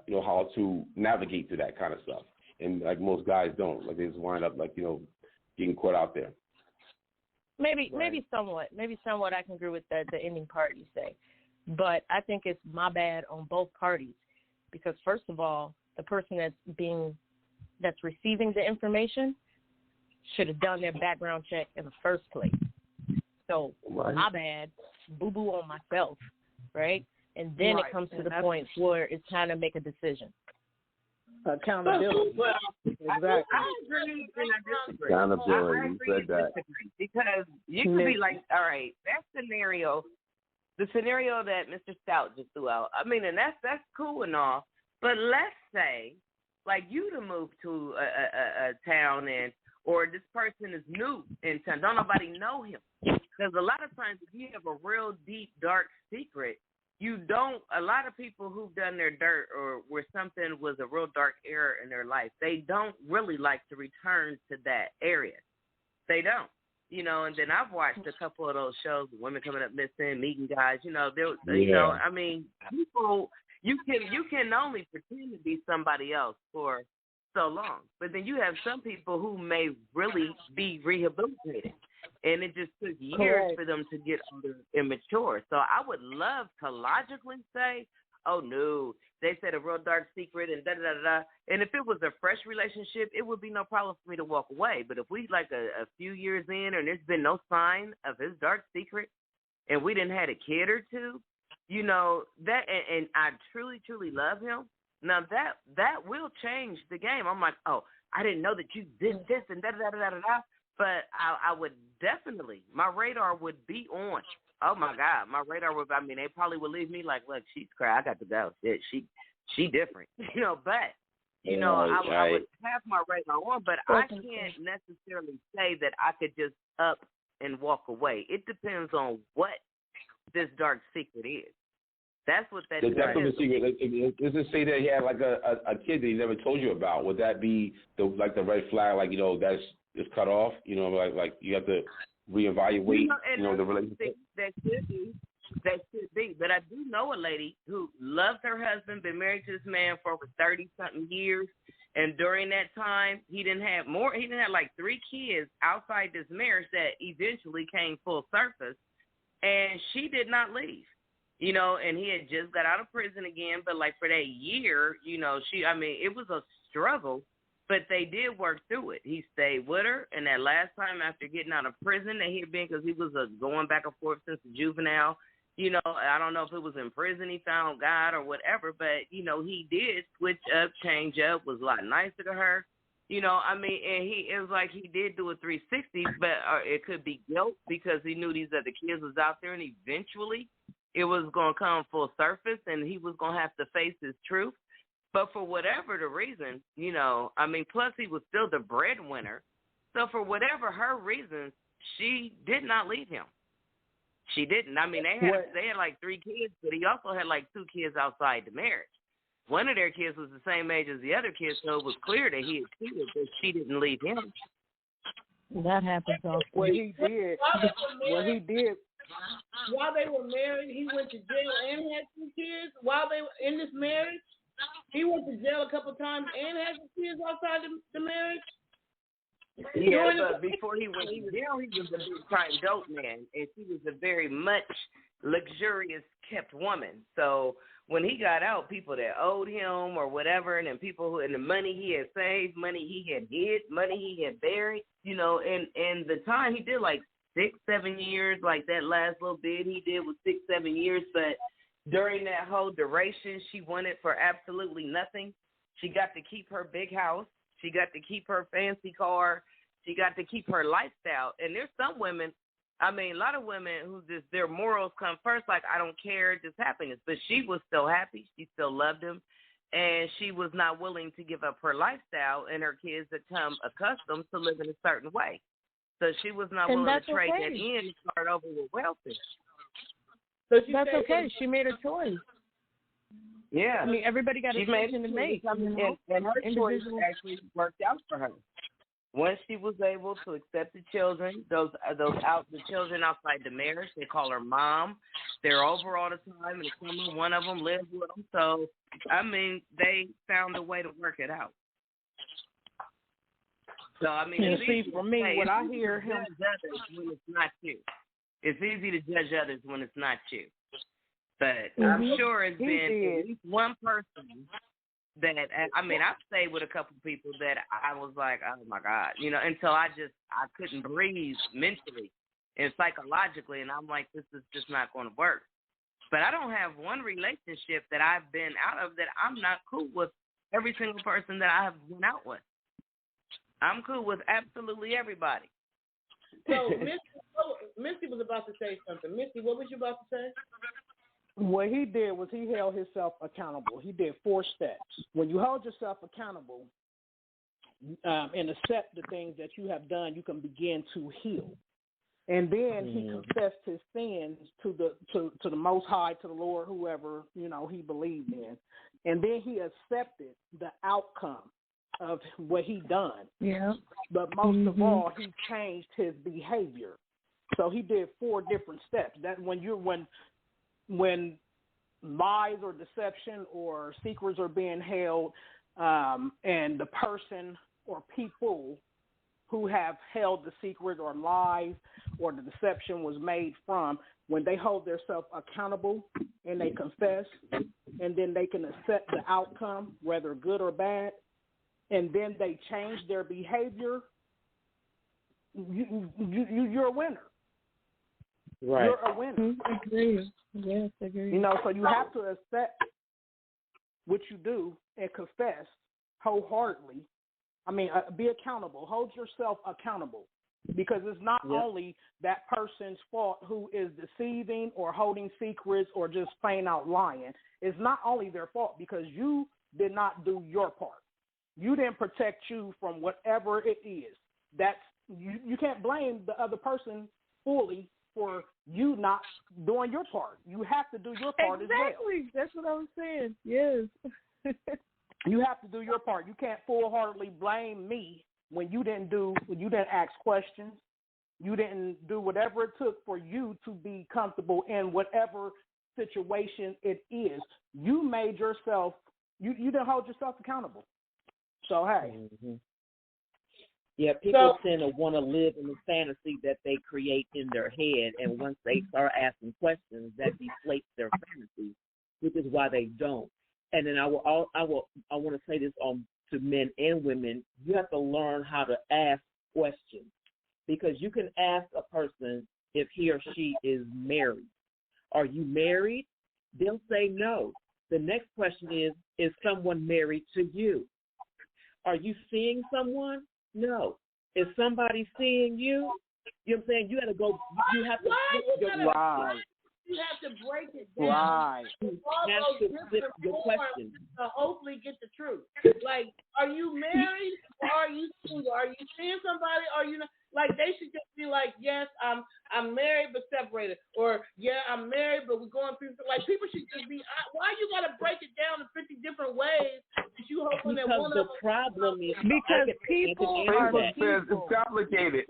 how to navigate through that kind of stuff, and like most guys don't. Like, they just wind up getting caught out there. Maybe somewhat I can agree with the ending part you say. But I think it's my bad on both parties, because first of all, the person that's receiving the information should have done their background check in the first place. So my bad, boo-boo on myself, right? And then it comes to the point where it's time to make a decision. Accountability. Well, exactly. I agree and I disagree. Accountability. You said that. Because you could be like, all right, that scenario. The scenario that Mr. Stout just threw out, I mean, and that's cool and all, but let's say, like, you to move to a town and or this person is new in town. Don't nobody know him. Because a lot of times if you have a real deep, dark secret, a lot of people who've done their dirt or where something was a real dark era in their life, they don't really like to return to that area. They don't. And then I've watched a couple of those shows, women coming up missing, meeting guys, people, you can only pretend to be somebody else for so long. But then you have some people who may really be rehabilitated. And it just took years for them to get older and mature. So I would love to logically say, oh, no, they said a real dark secret and da-da-da-da. And if it was a fresh relationship, it would be no problem for me to walk away. But if we like a few years in and there's been no sign of his dark secret and we didn't have a kid or two, that and I truly, truly love him. Now, that will change the game. I'm like, oh, I didn't know that you did this and da-da-da-da-da-da. But I would definitely, my radar would be on. Oh, my God, my radar would, they probably would leave me like, look, she's crazy. I got to go. She different, but, I would have my radar on, but I can't necessarily say that I could just up and walk away. It depends on what this dark secret is. That's what that is. That's the secret. Let's just say that he had like a kid that he never told you about. Would that be the red flag? Like, that's it's cut off. Like you have to reevaluate. The relationship. That should be. But I do know a lady who loves her husband, been married to this man for over 30-something years, and during that time, he didn't have like 3 kids outside this marriage that eventually came full surface, and she did not leave. And he had just got out of prison again, but like for that year, it was a struggle, but they did work through it. He stayed with her, and that last time after getting out of prison that he had been, because he was going back and forth since the juvenile, I don't know if it was in prison he found God or whatever, but, he did switch up, change up, was a lot nicer to her. And it was like he did do a 360, but it could be guilt because he knew these other kids was out there, and eventually it was going to come full surface, and he was going to have to face his truth. But for whatever the reason, plus he was still the breadwinner. So for whatever her reasons, she did not leave him. She didn't. They had like 3 kids, but he also had like 2 kids outside the marriage. One of their kids was the same age as the other kids, so it was clear that he had cheated, but she didn't leave him. That happens often. Well, he did. While they were married, he went to jail and had 2 kids. While they were in this marriage, he went to jail a couple times and had some kids outside the marriage. Yeah, but before he went to jail, he was a big-time dope man, and she was a very much luxurious kept woman. So when he got out, people that owed him or whatever, and then and the money he had saved, money he had hid, money he had buried, and the time he did like 6-7 years, like that last little bit he did was 6-7 years, but during that whole duration, she wanted for absolutely nothing. She got to keep her big house. She got to keep her fancy car. She got to keep her lifestyle. And there's some women, a lot of women who just, their morals come first, like, I don't care, just happiness. But she was still happy. She still loved him. And she was not willing to give up her lifestyle, and her kids had come accustomed to living a certain way. So she was not willing to trade that in and start over with wealthy. So that's okay. She made her choice. Yeah. Everybody got a decision to make. And her choice actually worked out for her. Once she was able to accept the children, the children outside the marriage, they call her mom. They're over all the time, and the summer, one of them lives with them. So, they found a way to work it out. So, see, for me, when I hear him, when it's not you. It's easy to judge others when it's not you. But I'm sure it's been at least one person that, I've stayed with a couple people that I was like, oh, my God, until I couldn't breathe mentally and psychologically, and I'm like, this is just not going to work. But I don't have one relationship that I've been out of that I'm not cool with every single person that I have been out with. I'm cool with absolutely everybody. So, Misty was about to say something. Misty, what was you about to say? What he did was he held himself accountable. He did 4 steps. When you hold yourself accountable, and accept the things that you have done, you can begin to heal. And then he confessed his sins to the Most High, to the Lord, whoever, he believed in. And then he accepted the outcome of what he done. Yeah. But most of all, he changed his behavior. So he did 4 different steps. That when lies or deception or secrets are being held, and the person or people who have held the secret or lies or the deception was made from, when they hold themselves accountable and they confess, and then they can accept the outcome, whether good or bad, and then they change their behavior, you're a winner. Right. You're a winner. Agree. Yes, agree. So you have to accept what you do and confess wholeheartedly. Be accountable. Hold yourself accountable, because it's not only that person's fault who is deceiving or holding secrets or just plain out lying. It's not only their fault, because you did not do your part. You didn't protect you from whatever it is. That's you can't blame the other person fully for you not doing your part. You have to do your part as well. Exactly. That's what I was saying. Yes. You have to do your part. You can't full-heartedly blame me when you didn't ask questions. You didn't do whatever it took for you to be comfortable in whatever situation it is. You made yourself, you didn't hold yourself accountable. So, hey. Mm-hmm. Yeah, people tend to want to live in the fantasy that they create in their head, and once they start asking questions, that deflates their fantasy, which is why they don't. And then I want to say this to men and women: you have to learn how to ask questions, because you can ask a person if he or she is married. Are you married? They'll say no. The next question is someone married to you? Are you seeing someone? No. Is somebody seeing you? You know what I'm saying? You got to go. You have to flip your right. You have to break it down. Right. You have to flip your question to hopefully get the truth. Like, are you married or are you single? Are you seeing somebody? Or are you not? Like, they should just be like, yes, I'm married but separated, or yeah, I'm married but we're going through. Like, people should just be. Why you got to break it down in 50 different ways? That you hoping that one of them. Because the problem is people are people. It's complicated.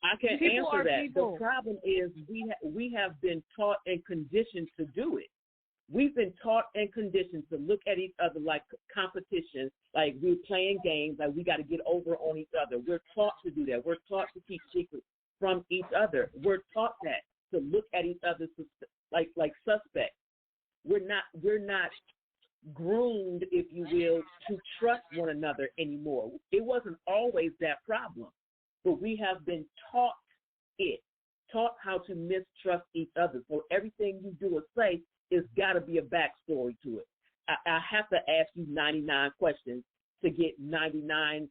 I can answer that. The problem is we have been taught and conditioned to do it. We've been taught and conditioned to look at each other like competition, like we're playing games, like we got to get over on each other. We're taught to do that. We're taught to keep secrets from each other. We're taught that, to look at each other like suspects. We're not groomed, if you will, to trust one another anymore. It wasn't always that problem, but we have been taught how to mistrust each other. So everything you do or say, it's got to be a backstory to it. I have to ask you 99 questions to get 99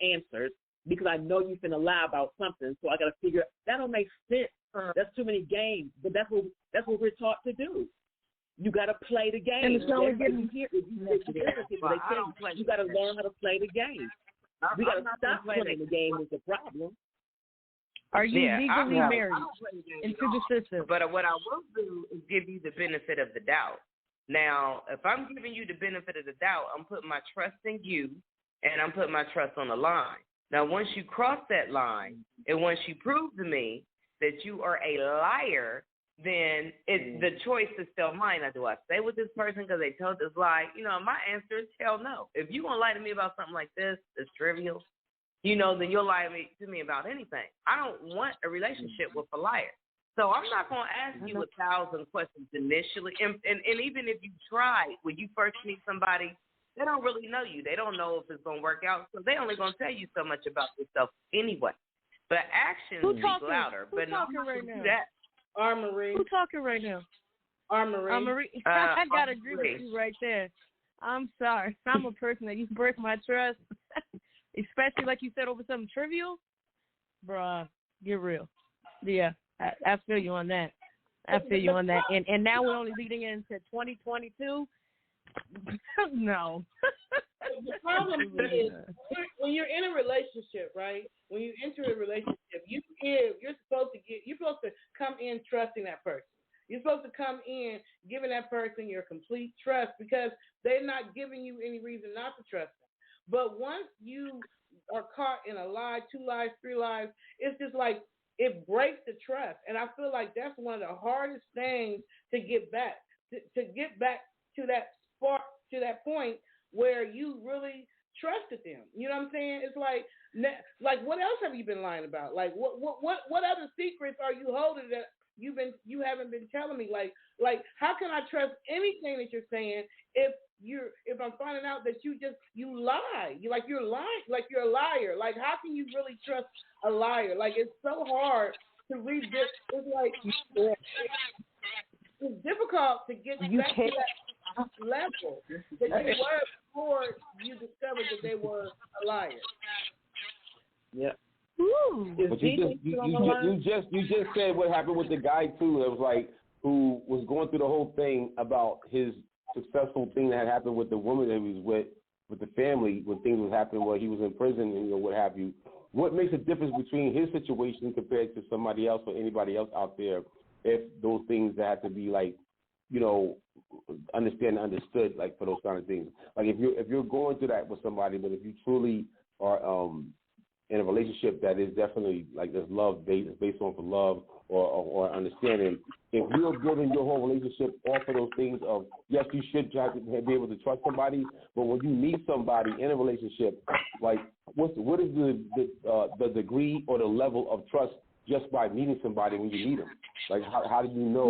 answers, because I know you're finna lie about something. So I got to figure that don't make sense. That's too many games. But that's what we're taught to do. You got to play the game. And it's only getting you got to learn how to play the game. We got to stop playing the game is the problem. Are you legally married into the system? But what I will do is give you the benefit of the doubt. Now, if I'm giving you the benefit of the doubt, I'm putting my trust in you, and I'm putting my trust on the line. Now, once you cross that line, and once you prove to me that you are a liar, then the choice is still mine. Now, do I stay with this person because they told this lie? My answer is hell no. If you're going to lie to me about something like this, it's trivial, then you'll lie to me about anything. I don't want a relationship with a liar. So I'm not going to ask you 1,000 questions initially. And even if you try, when you first meet somebody, they don't really know you. They don't know if it's going to work out. So they only going to tell you so much about yourself anyway. But actions speak louder. Who's talking right now? Armory. Who's talking right now? Armory. I got to agree with you right there. I'm sorry. I'm a person that you break my trust, especially like you said over something trivial. Bruh, get real. Yeah, I feel you on that. And now we're only leading into 2022. No. the problem is when you're in a relationship, right? When you enter a relationship, you're supposed to come in trusting that person. You're supposed to come in giving that person your complete trust because they're not giving you any reason not to trust them. But once you are caught in a lie, 2 lies, 3 lies, it's just like it breaks the trust. And I feel like that's one of the hardest things to get back, to get back to that spark, to that point where you really trusted them. You know what I'm saying? It's like what else have you been lying about? Like what other secrets are you holding that you haven't been telling me? Like how can I trust anything that you're saying if I'm finding out that you lie? You're lying, like you're a liar. Like how can you really trust a liar? Like it's so hard to read this. It's like it's difficult to get back to that level that you were before you discovered that they were a liar. Yeah. But you just said what happened with the guy too. It was like who was going through the whole thing about his successful thing that had happened with the woman that he was with the family when things was happening where he was in prison and what have you. What makes a difference between his situation compared to somebody else or anybody else out there if those things that have to be like, understand and understood, like for those kind of things. Like if you're going through that with somebody, but if you truly are in a relationship that is definitely like this love based on love or understanding, if you're building your whole relationship off of those things of yes, you should have to be able to trust somebody, but when you meet somebody in a relationship, like what is the degree or the level of trust just by meeting somebody when you meet them? Like how do you know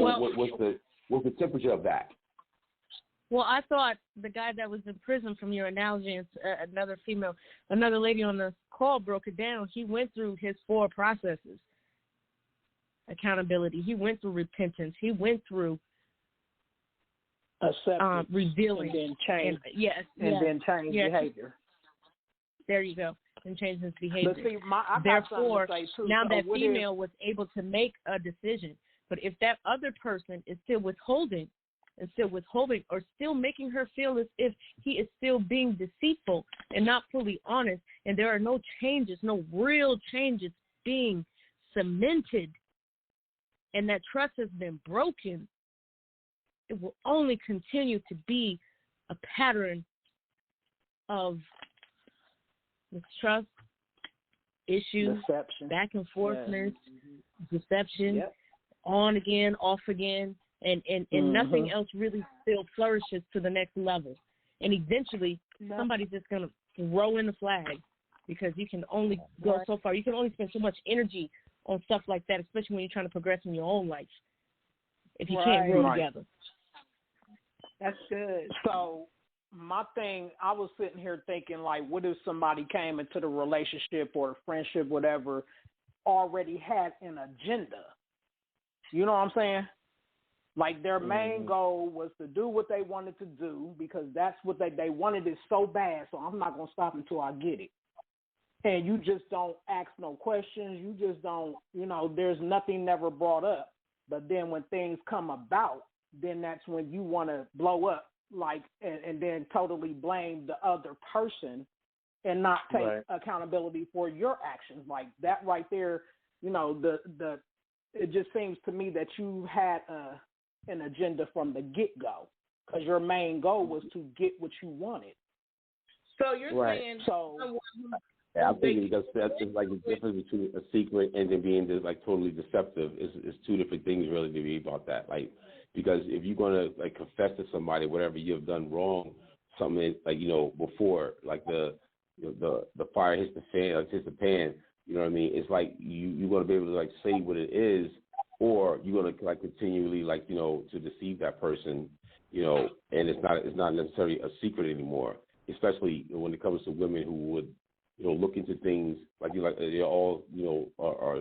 what's the temperature of that? Well, I thought the guy that was in prison, from your analogy, another lady on the call broke it down. He went through his 4 processes. Accountability. He went through repentance. He went through acceptance, revealing, and then change, then change behavior. There you go, and change his behavior. But see, therefore, now that female was able to make a decision. But if that other person is still withholding, or still making her feel as if he is still being deceitful and not fully honest, and there are no changes, no real changes being cemented, and that trust has been broken, it will only continue to be a pattern of mistrust, issues, deception, back and forthness, deception, on again, off again, and nothing else really still flourishes to the next level. And eventually, somebody's just going to throw in the flag because you can only go so far. You can only spend so much energy on stuff like that, especially when you're trying to progress in your own life, if you can't grow together. That's good. So my thing, I was sitting here thinking, like, what if somebody came into the relationship or the friendship, whatever, already had an agenda? You know what I'm saying? Like their main goal was to do what they wanted to do because that's what they wanted it so bad, so I'm not going to stop until I get it. And you just don't ask no questions. You just don't, there's nothing never brought up. But then when things come about, then that's when you want to blow up, like, and then totally blame the other person and not take accountability for your actions. Like that right there, it just seems to me that you had an agenda from the get-go because your main goal was to get what you wanted. So you're saying... Yeah, I'm thinking because that's just like the difference between a secret and then being just like totally deceptive is 2 different things really to be about that. Like, because if you're gonna like confess to somebody whatever you've done wrong, something like before, like the fire hits the fan, like hits the pan. You know what I mean? It's like you're gonna be able to like say what it is, or you're gonna like continually like to deceive that person. And it's not necessarily a secret anymore, especially when it comes to women who would. Look into things like they're all are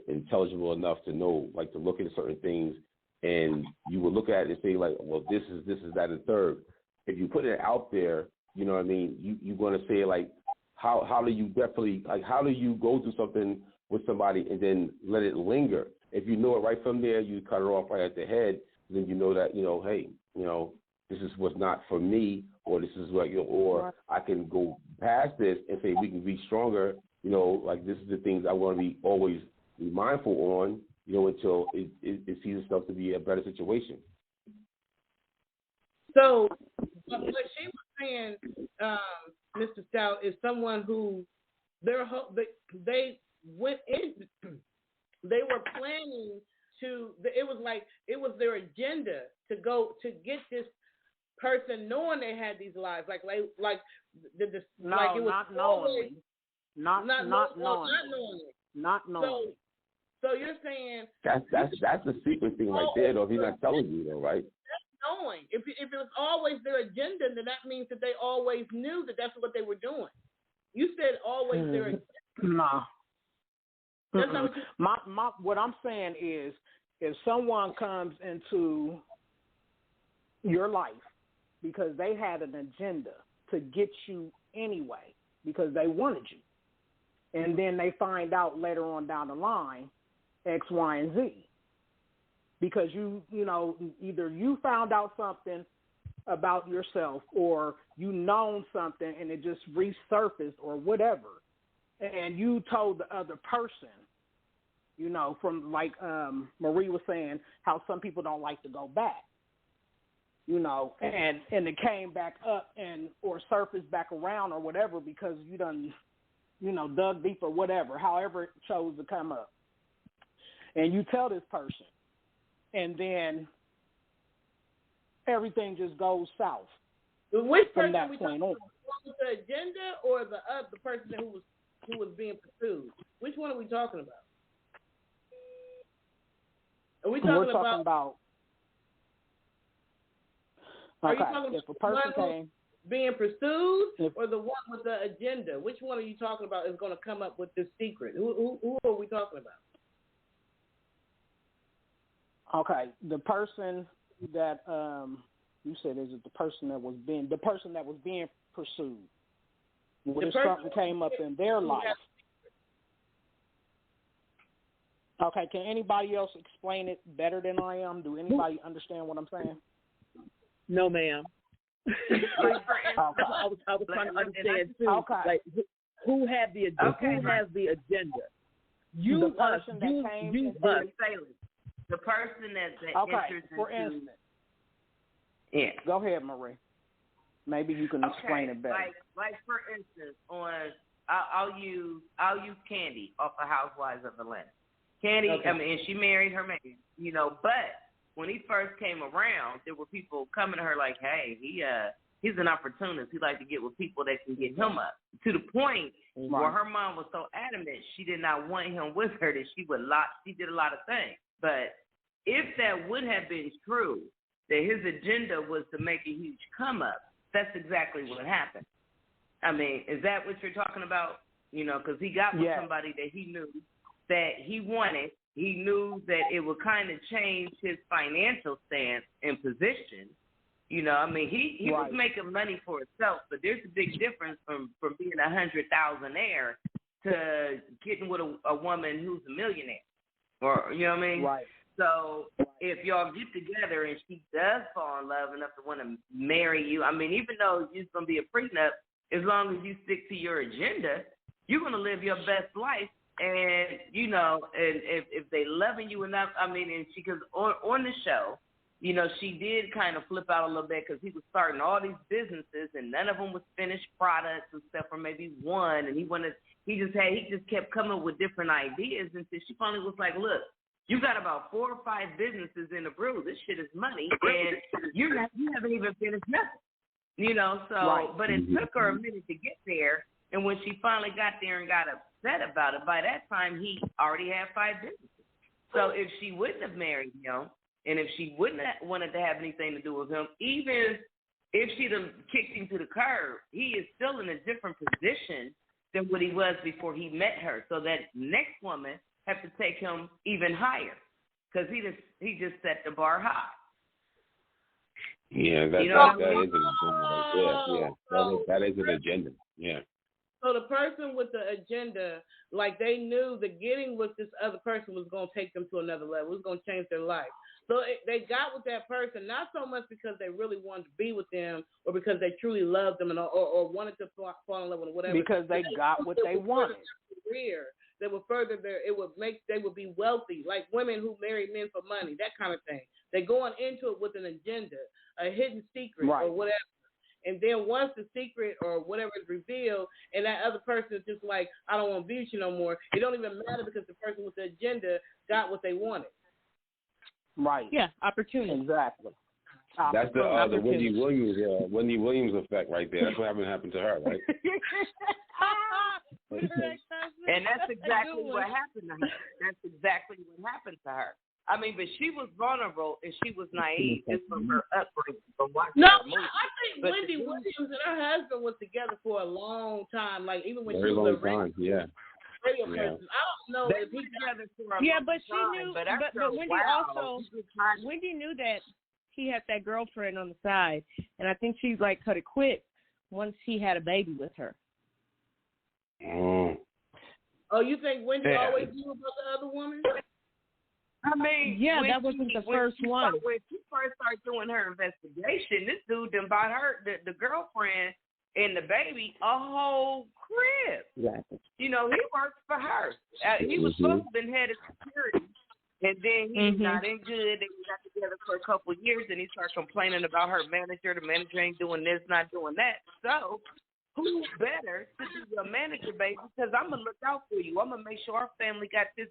intelligible enough to know like to look into certain things, and you will look at it and say like, well, this is that and third. If you put it out there, you know what I mean. You're going to say like, how do you definitely like how do you go through something with somebody and then let it linger? If you know it right from there, you cut it off right at the head. Then you know that hey, this is what's not for me, or this is what or I can go past this and say we can be stronger. Like this is the things I want to be always be mindful on. Until it sees itself to be a better situation. So, what she was saying, Mr. Stout, is someone who they went in. They were planning to. It was their agenda to go to get this person, knowing they had these lives, like it was not knowingly, not knowingly. So you're saying that's the secret thing right there, though. If he's not telling you, though, right? That's knowing. If it was always their agenda, then that means that they always knew that that's what they were doing. You said always their agenda. Nah. That's not what what I'm saying is, if someone comes into your life because they had an agenda to get you anyway, because they wanted you, and then they find out later on down the line X, Y, and Z, because either you found out something about yourself or you known something and it just resurfaced or whatever, and you told the other person, from like Marie was saying, how some people don't like to go back, and it came back up or surfaced back around or whatever because you done, dug deep or whatever, however it chose to come up. And you tell this person, and then everything just goes south. Which from person that we point talking on? about? The one with the agenda or the person who was being pursued? Which one are we talking about? Are we talking We're talking about. Are Okay, you talking if about a person came being pursued or the one with the agenda? Which one are you talking about is going to come up with this secret? Who are we talking about? Okay, the person that you said, is it the person that was being pursued? If something came up in their life. Okay, can anybody else explain it better than I am? Do anybody understand what I'm saying? No, ma'am. I was trying to understand too. Okay. Like who had the agenda? Okay. Who has the agenda? You, us, you, us. The person that okay, enters for into. instance. Yeah. Go ahead, Marie. Maybe you can explain it better. Like for instance, I'll use Candy off of Housewives of Atlanta. Candy, okay. And she married her man, but when he first came around, there were people coming to her like, hey, he's an opportunist. He like to get with people that can get him up. To the point where her mom was so adamant she did not want him with her that she did a lot of things. But if that would have been true, that his agenda was to make a huge come up, that's exactly what happened. I mean, is that what you're talking about? Because he got with somebody that he knew that he wanted. He knew that it would kind of change his financial stance and position. He was making money for himself, but there's a big difference from being a 100,000-aire to getting with a woman who's a millionaire. Or, you know what I mean? Right. So if y'all get together and she does fall in love enough to want to marry you, even though it's going to be a prenup, as long as you stick to your agenda, you're going to live your best life. And, and if they loving you enough, and she, because on the show, she did kind of flip out a little bit because he was starting all these businesses and none of them was finished products except for maybe one. And he just kept coming with different ideas until she finally was like, look, you got about 4 or 5 businesses in the brew. This shit is money. And you haven't even finished nothing, so, but it took her a minute to get there. And when she finally got there and got upset about it, by that time he already had 5 businesses. So if she wouldn't have married him, and if she wouldn't have wanted to have anything to do with him, even if she'd have kicked him to the curb, he is still in a different position than what he was before he met her. So that next woman have to take him even higher because he just set the bar high. Yeah, that is an agenda right there. Yeah, that is an agenda. Yeah. So So the person with the agenda, like they knew that getting with this other person was going to take them to another level. It was going to change their life. So they got with that person, not so much because they really wanted to be with them or because they truly loved them or wanted to fall in love with them, whatever. Because they got what they wanted. Career that would further they would be wealthy, like women who marry men for money, that kind of thing. They're going into it with an agenda, a hidden secret or whatever. And then once the secret or whatever is revealed, and that other person is just like, I don't want to be with you no more, it don't even matter because the person with the agenda got what they wanted. Right. Yeah, opportunity. Exactly. That's the Wendy Williams effect right there. That's what happened to her, right? And that's exactly what happened to her. That's exactly what happened to her. I mean, but she was vulnerable and she was naive just from her upbringing, from watching her movies. I think Wendy Williams and her husband was together for a long time, like even when very she was long time, yeah. Radio person. I don't know if he together for a long but she time, knew. but Wendy knew that he had that girlfriend on the side, and I think she like could have quit once he had a baby with her. Oh, you think Wendy always knew about the other woman? I mean, that wasn't the first one. When she first started doing her investigation, this dude done bought her, the girlfriend and the baby, a whole crib. Exactly. You know, he worked for her. He was supposed to have been head of security. And then he's not in good. They got together for a couple of years, and he started complaining about her manager. The manager ain't doing this, not doing that. So who's better to be your manager, baby? Because I'm going to look out for you. I'm going to make sure our family got this.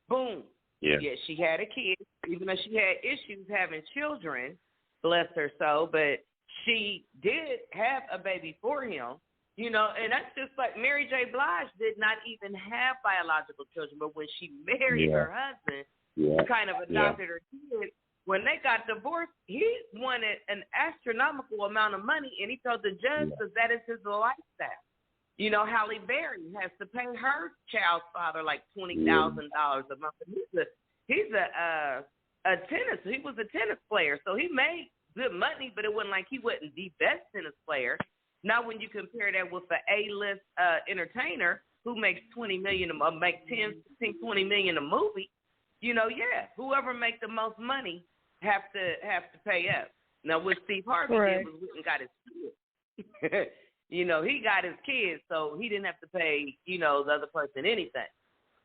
Boom. Yeah, she had a kid, even though she had issues having children, bless her soul, but she did have a baby for him, you know, and that's just like Mary J. Blige did not even have biological children, but when she married her husband, kind of adopted her kid, when they got divorced, he wanted an astronomical amount of money, and he told the judge that that is his lifestyle. You know, Halle Berry has to pay her child's father like $20,000 a month. He's a tennis. He was a tennis player, so he made good money, but it wasn't like he wasn't the best tennis player. Now, when you compare that with an A-list entertainer who makes $20 million, make 10, 20 million a movie, you know, whoever make the most money have to pay up. Now, what Steve Harvey did was went and got his kids. You know, he got his kids, so he didn't have to pay, you know, the other person anything,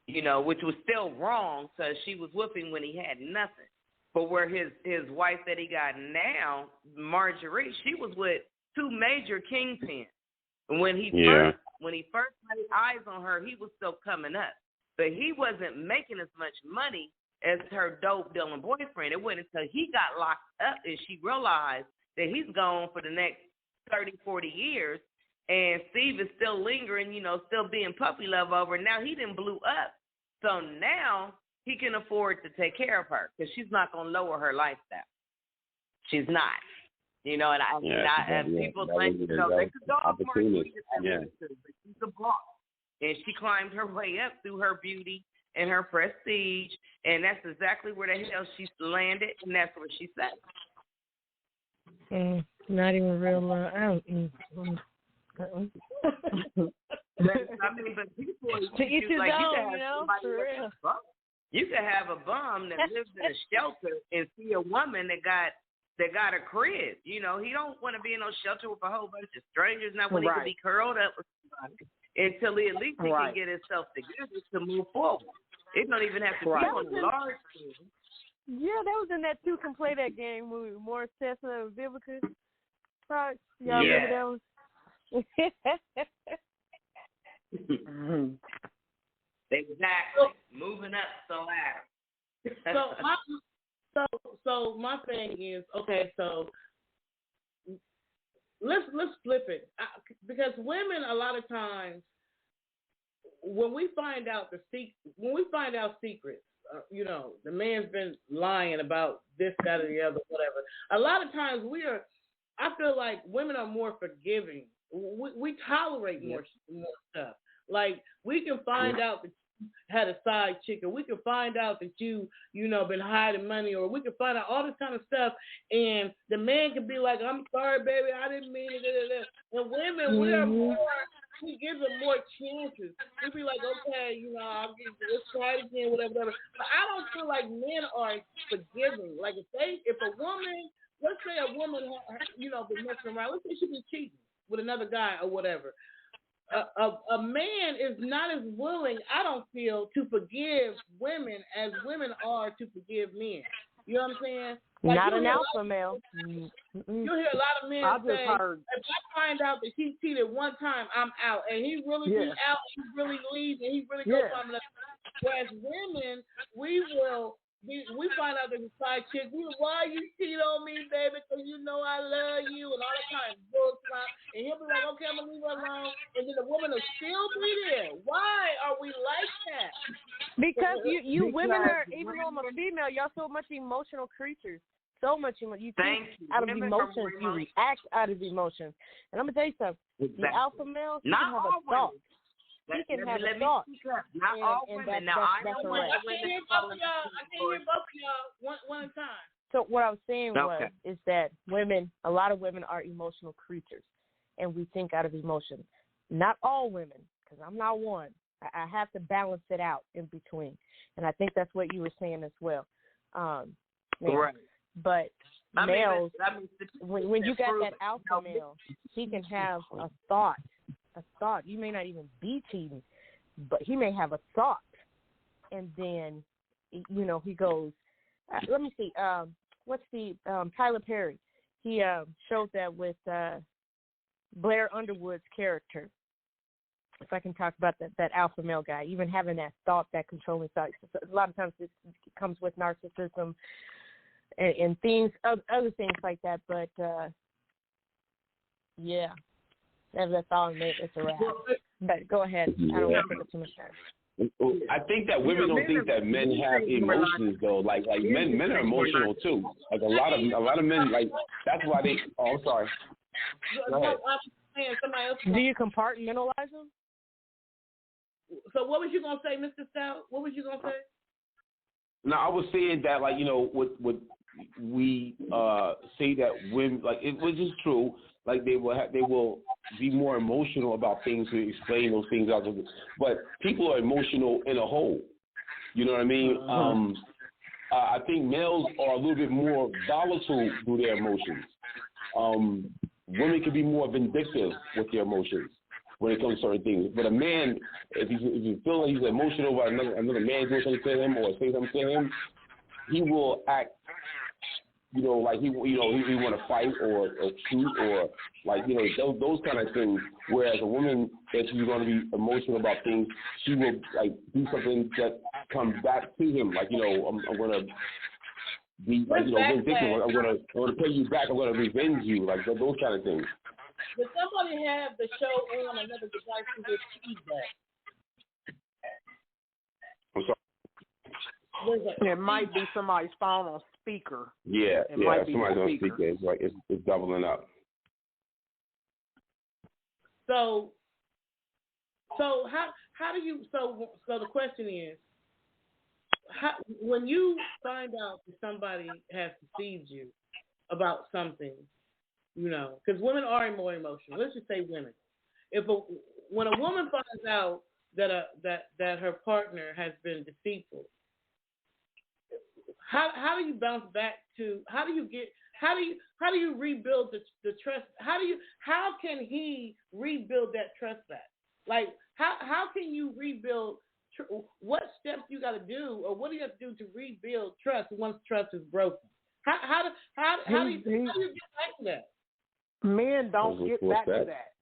you know, which was still wrong because she was whooping when he had nothing. But where his wife that he got now, Marjorie, she was with two major kingpins. And when he first laid eyes on her, he was still coming up. But he wasn't making as much money as her dope dealing boyfriend. It wasn't until he got locked up and she realized that he's gone for the next 30, 40 years, and Steve is still lingering, you know, still being puppy love over. Now he done blew up. So now he can afford to take care of her because she's not going to lower her lifestyle. She's not. You know, people think, you know, they could go opportunity. But she's a boss. And she climbed her way up through her beauty and her prestige, and that's exactly where the hell she landed, and that's where she sat. Not even real love. I mean, but people, to each his like, own, you know, for real. You could have a bum that lives in a shelter and see a woman that got a crib. You know, he don't want to be in no shelter with a whole bunch of strangers. Not when he could be curled up with somebody until he can get himself together to move forward. It don't even have to be on a large scale. Yeah, that was in that Two Can Play That Game movie, More Cessna Vivica. Y'all remember that one? Exactly. Moving up the ladder. So my thing is, okay, so let's flip it, because women a lot of times when we find out secrets, you know, the man's been lying about this, that, or the other, whatever. A lot of times I feel like women are more forgiving. We tolerate more stuff. Like, we can find out that you had a side chick, or we can find out that you know, been hiding money, or we can find out all this kind of stuff, and the man can be like, I'm sorry, baby, I didn't mean it. And women, we are more he gives them more chances. He'll be like, okay, I'll give you, let's try it again, whatever. But I don't feel like men are forgiving. Like if a woman, let's say a woman, been messing around, let's say she been cheating with another guy or whatever. A man is not as willing, I don't feel, to forgive women as women are to forgive men. You know what I'm saying? Like, not an alpha male. You'll hear a lot of men say, if I find out that he cheated one time, I'm out. And he really be out, he really leaves, and he really goes on. Whereas women, we find out that the side chick, why you cheat on me, baby? Because you know I love you and all that kind of bullshit. And he'll be like, okay, I'm going to leave her alone. And then the woman will still be there. Why are we like that? Because you women are, even though I'm a female, y'all so much emotional creatures. So much you think out of emotions, you react out of emotions. And I'm going to tell you something. The alpha male, he can have a thought. He can have a thought. Not all women. Now, I can't hear both of y'all one at a time. So what I was saying is that a lot of women are emotional creatures, and we think out of emotion. Not all women, because I'm not one. I have to balance it out in between, and I think that's what you were saying as well. Right. But males, when you got that alpha male, he can have a thought. You may not even be cheating, but he may have a thought, and then he goes. Let me see. What's the Tyler Perry? He showed that with Blair Underwood's character. If I can talk about that alpha male guy, even having that thought, that controlling thought. A lot of times it comes with narcissism and things, other things like that. But that's all it's a wrap. But go ahead. I don't want to take up too much time. I think that women don't think that men have emotions though. Like men are emotional too. Like a lot of men, like that's why they. Oh, I'm sorry. Go ahead. Do you compartmentalize them? So what was you gonna say, Mr. Stout? What was you gonna say? No, I was saying that what we say that women which is true. Like they will be more emotional about things to explain those things out. But people are emotional in a whole. You know what I mean? I think males are a little bit more volatile through their emotions. Women can be more vindictive with their emotions when it comes to certain things. But a man, if you feel like he's emotional about another man doing something to him or saying something to him, he will act. Like he want to fight or shoot or those kind of things. Whereas a woman, if she's going to be emotional about things, she will do something that comes back to him. I'm going to be vindictive. I'm going to pay you back. I'm going to revenge you. Those kind of things. Does somebody have the show on another device to get feedback? I'm sorry. It might be somebody's phone on speaker. Yeah, somebody's on speaker. It's like it's doubling up. So how do you? So the question is, when you find out that somebody has deceived you about something, because women are more emotional. Let's just say women. When a woman finds out that her partner has been deceitful. How do you bounce back to? How do you rebuild the trust? How can he rebuild that trust back? Like how can you rebuild? What steps you got to do, or what do you have to do to rebuild trust once trust is broken? How do you get back to that? Men don't get back to that,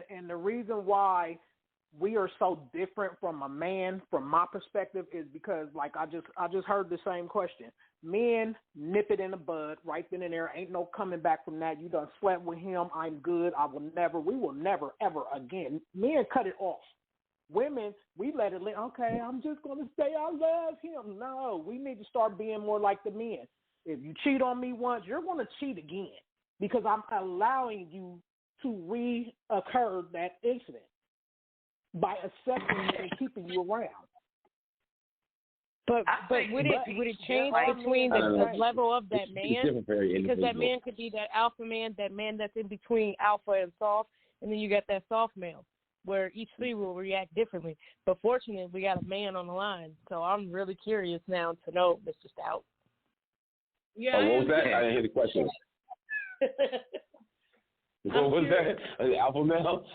and the reason why we are so different from a man, from my perspective, is because I just heard the same question. Men nip it in the bud right then and there. Ain't no coming back from that. You done slept with him. I'm good. We will never, ever again. Men cut it off. Women, we let it live. Okay, I'm just going to say I love him. No, we need to start being more like the men. If you cheat on me once, you're going to cheat again because I'm allowing you to reoccur that incident by accepting you and keeping you around. But would it change between the level of that man? Because that man could be that alpha man, that man that's in between alpha and soft, and then you got that soft male. where each three will react differently. But fortunately, we got a man on the line, so I'm really curious now to know, Mr. Stout. Yeah. What was that? I didn't hear the question. What was that? Alpha male?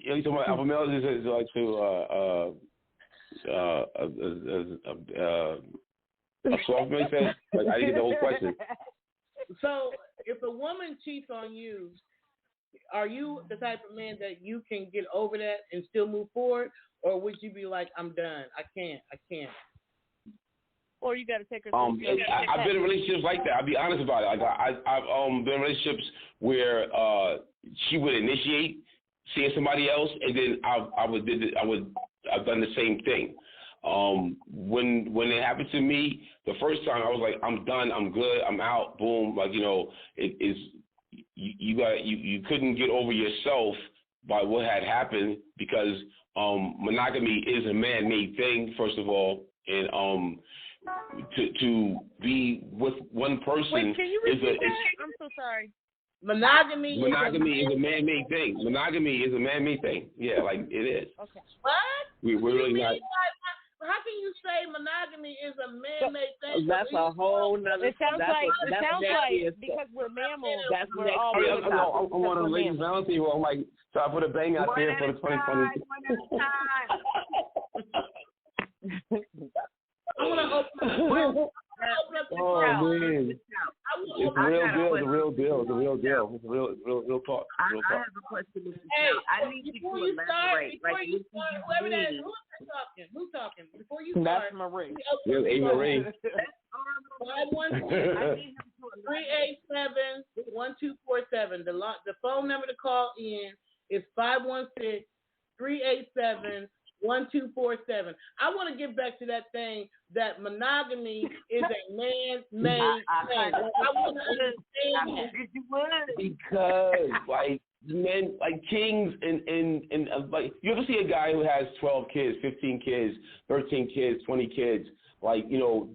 You talking about alpha male? Is like a soft man say? Like, I didn't get the whole question. So, if a woman cheats on you, are you the type of man that you can get over that and still move forward, or would you be like, I'm done, I can't? Or you got to take her. I've been in relationships like that. I'll be honest about it. Like I've been in relationships where she would initiate seeing somebody else, and then I've done the same thing. When it happened to me the first time, I was like, I'm done, I'm good, I'm out, boom. Like, you know, it is you couldn't get over yourself by what had happened, because monogamy is a man-made thing, first of all, and to be with one person. Wait, can you repeat that? I'm so sorry. Monogamy is a man-made thing. Monogamy is a man-made thing. Yeah, like it is. Okay. What? We're really not. How can you say monogamy is a man-made thing? That's a whole nother. It sounds like because we're mammals. That's we're all. I'm on a ladies' Valentine. I'm like, so I put a bang out there for the 2020. I want to open up oh man, it's a real deal. It's a real talk. I have a question. Hey, I need you to elaborate. Who's talking? Before you start, that's Marie. Yes, Marie. 516-387-1247. The phone number to call in is 516-387-1247. I want to get back to that thing that monogamy is a man-made thing. I want to understand that. Because like men, like kings, and like you ever see a guy who has 12 kids, 15 kids, 13 kids, 20 kids? Like, you know,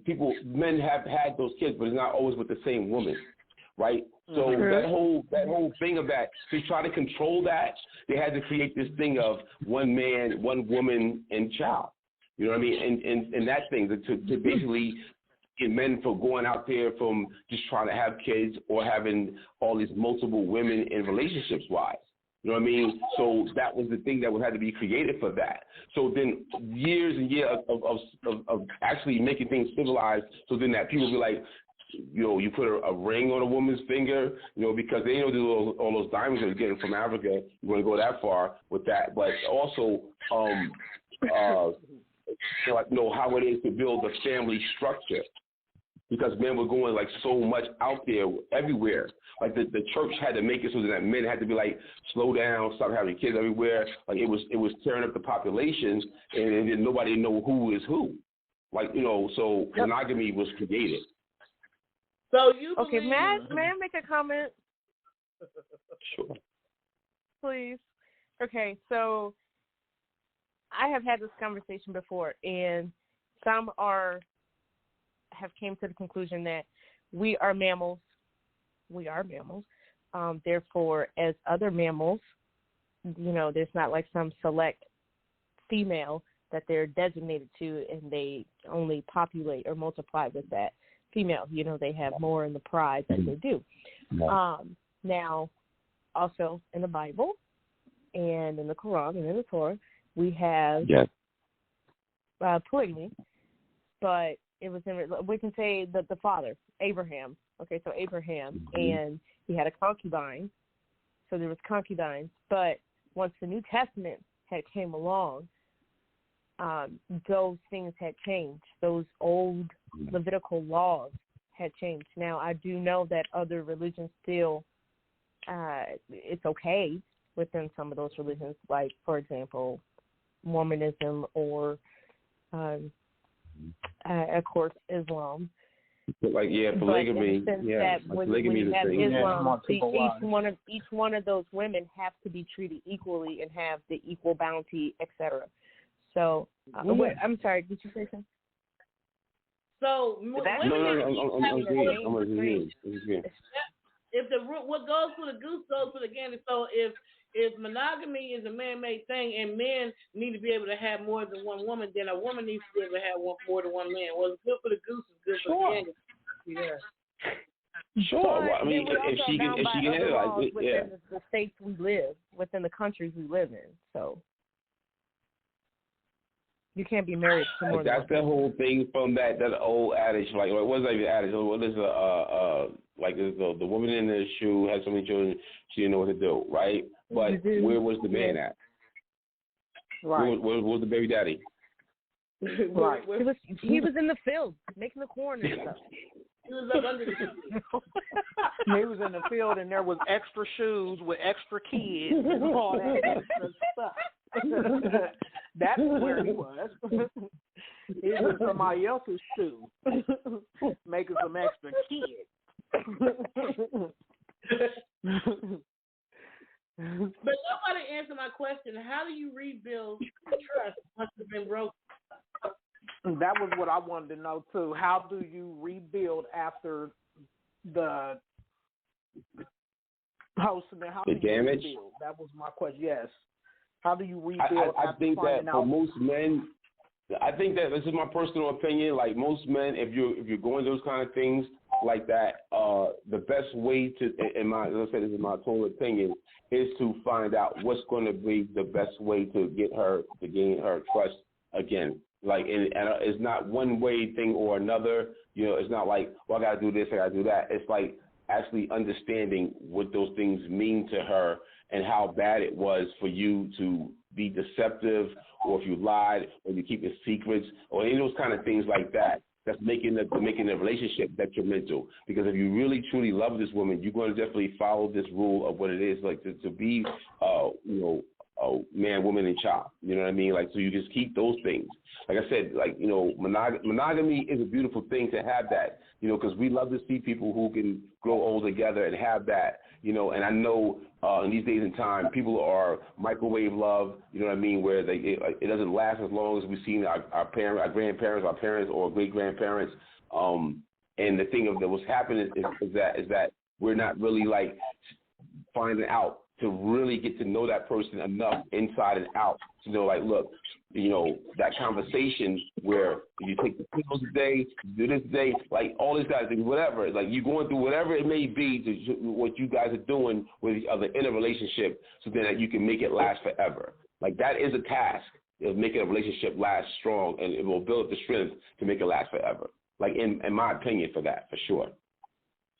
men have had those kids, but it's not always with the same woman, right? So that whole thing of that, to try to control that, they had to create this thing of one man, one woman, and child. You know what I mean? And that thing to basically get men for going out there from just trying to have kids or having all these multiple women in relationships wise. You know what I mean? So that was the thing that had to be created for that. So then years and years of actually making things civilized, so then that people be like, you know, you put a ring on a woman's finger, you know, because they know all those diamonds they're getting from Africa. You want to go that far with that, but also, like, you know, how it is to build a family structure, because men were going like so much out there everywhere. Like the church had to make it so that men had to be like, slow down, stop having kids everywhere. Like it was tearing up the population, and then nobody know who is who. Like, you know, so monogamy was created. So you okay? May I make a comment? Sure. Please. Okay, so I have had this conversation before, and some have came to the conclusion that we are mammals. We are mammals. Therefore, as other mammals, you know, there's not like some select female that they're designated to, and they only populate or multiply with that female. You know, they have more in the pride than they do. Now, also in the Bible and in the Quran and in the Torah, we have polygamy, but it was we can say that the father, Abraham. Okay, so Abraham, and he had a concubine, so there was concubines. But once the New Testament had came along, those things had changed. Those old Levitical laws had changed. Now, I do know that other religions still, it's okay within some of those religions, like, for example, Mormonism or, of course, Islam. Like, polygamy. Like polygamy is a thing. Islam, each one of those women have to be treated equally and have the equal bounty, etc. So, wait, I'm sorry, did you say something? So, I'm agreeing. If what goes for the goose goes for the gander. So if if monogamy is a man-made thing and men need to be able to have more than one woman, then a woman needs to be able to have more than one man. Well, it's good for the goose, it's good for the gander. Yeah. Sure. Well, I mean, if she can have it like this, yeah. Within the states we live, within the countries we live in, so you can't be married to more. That's the whole thing from that old adage. Like, what was that even adage? What is like the woman in the shoe had so many children she didn't know what to do, right? But where was the man at? Right. Where was the baby daddy? Right. He was in the field making the corn and stuff. He was up under the tree. He was in the field, and there was extra shoes with extra kids and all that extra stuff. That's where he was. He was somebody else's shoe, making some extra kids. But nobody answered my question. How do you rebuild trust once it's been broken? That was what I wanted to know too. How do you rebuild after the host? How do you damage? Rebuild? That was my question. Yes. How do you rebuild? I think that for most men, I think that this is my personal opinion. Like most men, if you're going those kind of things like that, the best way to, as I said, this is my total opinion, is to find out what's going to be the best way to gain her trust again. Like, and it's not one way thing or another. You know, it's not like, well, I got to do this, I got to do that. It's like actually understanding what those things mean to her and how bad it was for you to be deceptive, or if you lied, or you keep your secrets, or any of those kind of things like that. That's making the relationship detrimental. Because if you really truly love this woman, you're going to definitely follow this rule of what it is like to be, man, woman, and child. You know what I mean? Like, so you just keep those things. Like I said, like, you know, monogamy is a beautiful thing to have that, you know, because we love to see people who can grow old together and have that, you know. And I know in these days and time, people are microwave love, you know what I mean, where it doesn't last as long as we've seen our parents, our grandparents, our parents, or great grandparents. And the thing of that what's happening is that we're not really like finding out to really get to know that person enough inside and out to know, like, look, you know, that conversation where you take the pills today, you do this today, like all these guys, whatever, like you going through whatever it may be to what you guys are doing with each other in a relationship, so then that you can make it last forever. Like that is a task of making a relationship last strong, and it will build up the strength to make it last forever. Like in my opinion, for that, for sure.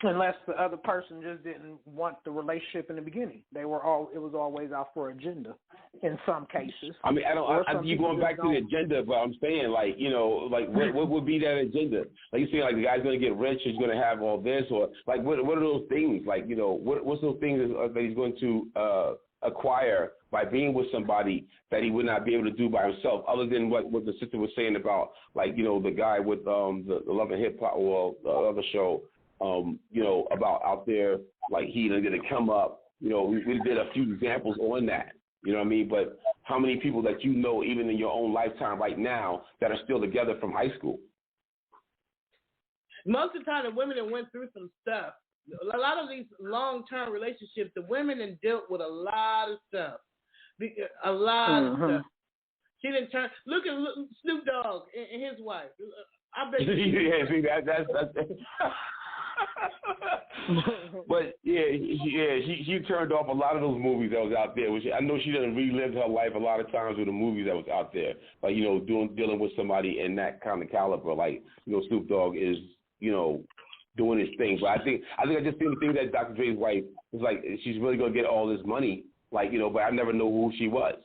Unless the other person just didn't want the relationship in the beginning. It was always out for agenda in some cases. I mean, you going back to the agenda, but I'm saying, like, you know, like what would be that agenda? Like you saying, like the guy's going to get rich, he's going to have all this, or like what are those things? Like, you know, what's those things that he's going to acquire by being with somebody that he would not be able to do by himself, other than what the sister was saying about, like, you know, the guy with the Love and Hip Hop, or the other show. You know, about out there, like he didn't get to come up. You know, we did a few examples on that. You know what I mean? But how many people that you know, even in your own lifetime right now, that are still together from high school? Most of the time, the women that went through some stuff. A lot of these long-term relationships, the women have dealt with a lot of stuff. A lot of stuff. She didn't turn. Look at Snoop Dogg and his wife. I bet. Yeah, see that's. But she turned off a lot of those movies that was out there. Which I know she done relived her life a lot of times with the movies that was out there. Like, you know, dealing with somebody in that kind of caliber. Like, you know, Snoop Dogg is, you know, doing his thing. But I think I just think the thing that Dr. Dre's wife is like, she's really gonna get all this money. Like, you know, but I never know who she was.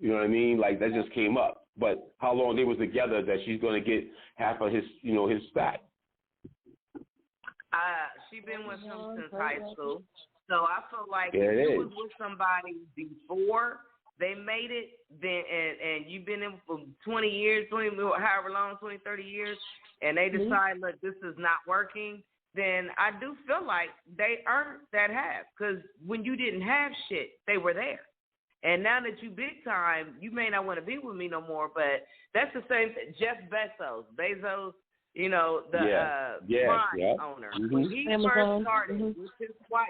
You know what I mean? Like that just came up. But how long they was together that she's gonna get half of his, you know, his stack. She been with him since high school, so I feel like if you was with somebody before they made it, then and you've been in for 20 years, however long, 20, 30 years, and they decide, look, this is not working, then I do feel like they earned that half, because when you didn't have shit, they were there. And now that you big time, you may not want to be with me no more, but that's the same thing. Jeff Bezos, you know, the Prime owner. When he first started with his wife,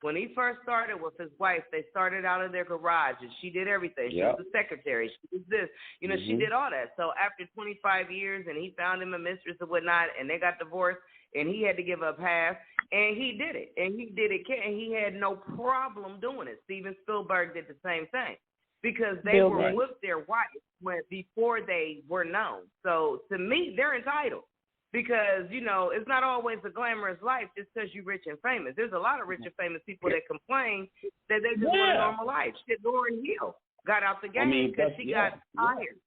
When he first started with his wife, they started out in their garage, and she did everything. She was the secretary. She was this. You know, she did all that. So after 25 years, and he found him a mistress and whatnot, and they got divorced, and he had to give up half, and he did it. And he did it, and he had no problem doing it. Steven Spielberg did the same thing because they were with their wife before they were known. So to me, they're entitled. Because, you know, it's not always a glamorous life just because you're rich and famous. There's a lot of rich and famous people that complain that they just want a normal life. Shit, Lauryn Hill got out the game because she got tired.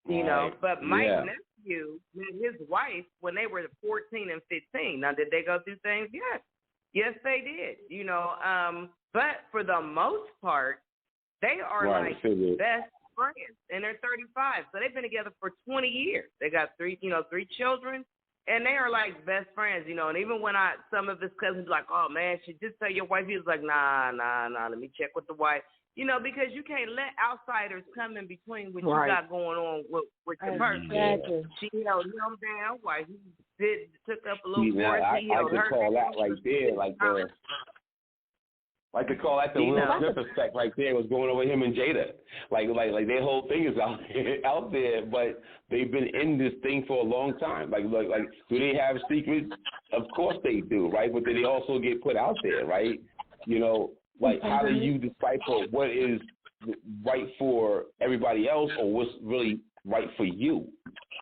You know, but Mike's nephew and his wife, when they were 14 and 15, now did they go through things? Yes. Yes, they did. You know, but for the most part, they are like best friends, and they're 35, so they've been together for 20 years. They got three children, and they are like best friends, you know. And even when some of his cousins be like, oh man, should just tell your wife, he was like, nah, let me check with the wife, you know, because you can't let outsiders come in between what you got going on with your person. She held him down while he took up a little more. I could call that right there, like to call that the Will Smith effect right there. Was going over him and Jada. Like their whole thing is out there, but they've been in this thing for a long time. Like do they have secrets? Of course they do, right? But then they also get put out there, right? You know, like how do you decipher what is right for everybody else or what's really right for you?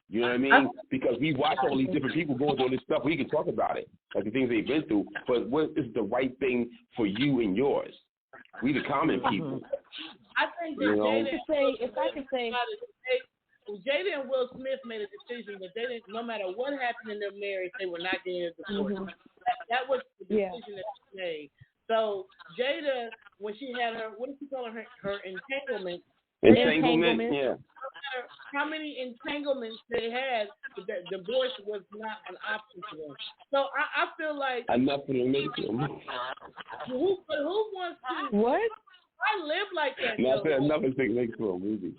You know what I mean? Because we watch all these different people going through all this stuff. We can talk about it, like the things they've been through. But what is the right thing for you and yours? We the common people. I think that Jada and Will Smith made a decision that they didn't, no matter what happened in their marriage, they were not getting a divorce. That was the decision that they made. So Jada, when she had her, what did she call her entanglement? Entanglement, yeah. No matter how many entanglements they had, the divorce was not an option for them. So I feel like enough for them. Who wants to? What? I live like that. Enough is makes for a movie.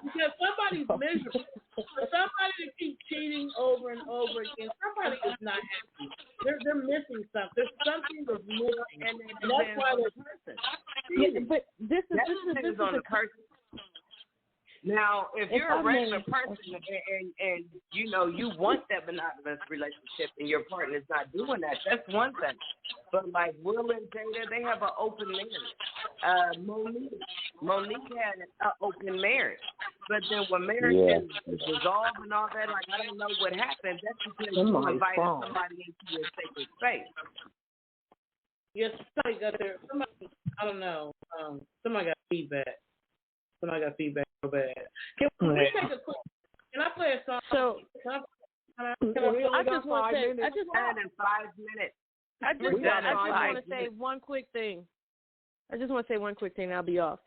Because somebody's miserable. For somebody to keep cheating over and over again, somebody is not happy. They're missing something. There's something that's missing, and that's why they're person. Yeah, but this is on the person. Now, if you're a regular person and you know you want that monogamous relationship and your partner's not doing that, that's one thing. But like Will and Jada, they have an open marriage. Monique had an open marriage, but then when marriage is dissolved and all that, like I don't know what happened. That's because you invited somebody into your sacred space. Yes, somebody got there. Somebody, I don't know. Somebody got feedback. Somebody got feedback so bad. Can we take a quick? Can I play a song? So I just want to say one quick thing. And I'll be off.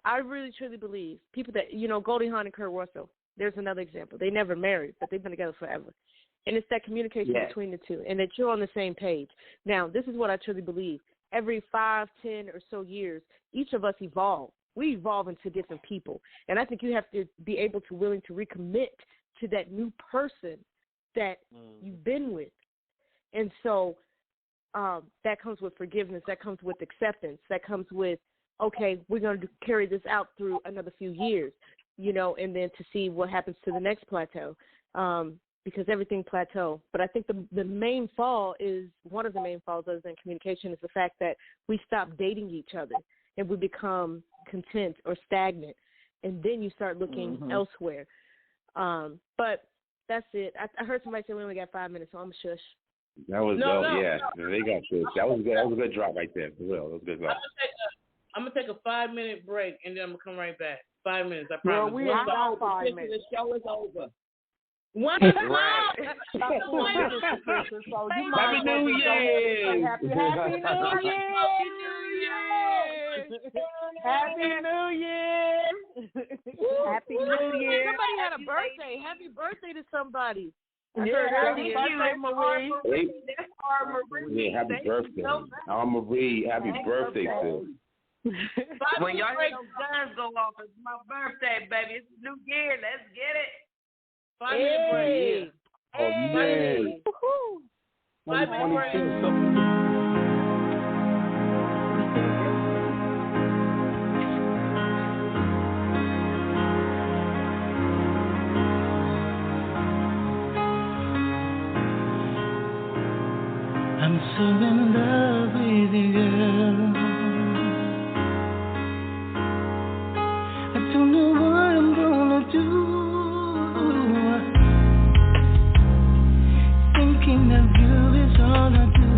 I really truly believe people that, you know, Goldie Hawn and Kurt Russell, there's another example. They never married, but they've been together forever. And it's that communication between the two and that you're on the same page. Now, this is what I truly believe. Every 5, 10 or so years, each of us evolve. We evolve into different people. And I think you have to be able to willing to recommit to that new person that you've been with. And so that comes with forgiveness. That comes with acceptance. That comes with, okay, we're going to carry this out through another few years, you know, and then to see what happens to the next plateau, because everything plateau. But I think the main fall is, one of the main falls other than communication is the fact that we stop dating each other and we become content or stagnant, and then you start looking elsewhere. But that's it. I heard somebody say we only got 5 minutes, so I'm shush. That was they got this. That was good. That was a good drop right there. For real, that was a good drop. I'm gonna take a 5-minute break, and then I'm gonna come right back. 5 minutes, I promise. Well, we ain't got 5 minutes. The show is over. One Happy New Year! Happy New Year! Happy New Year! Happy New Year! Somebody had a birthday. Happy birthday to somebody. Happy birthday, Marie. Yeah, happy birthday. Marie, happy birthday, sis. When y'all hear those guns go off, it's my birthday, baby. It's New Year. Let's get it. 5-minute break. Oh, man. 5-minute break. so in love with you, girl. I don't know what I'm gonna do. Thinking of you is all I do.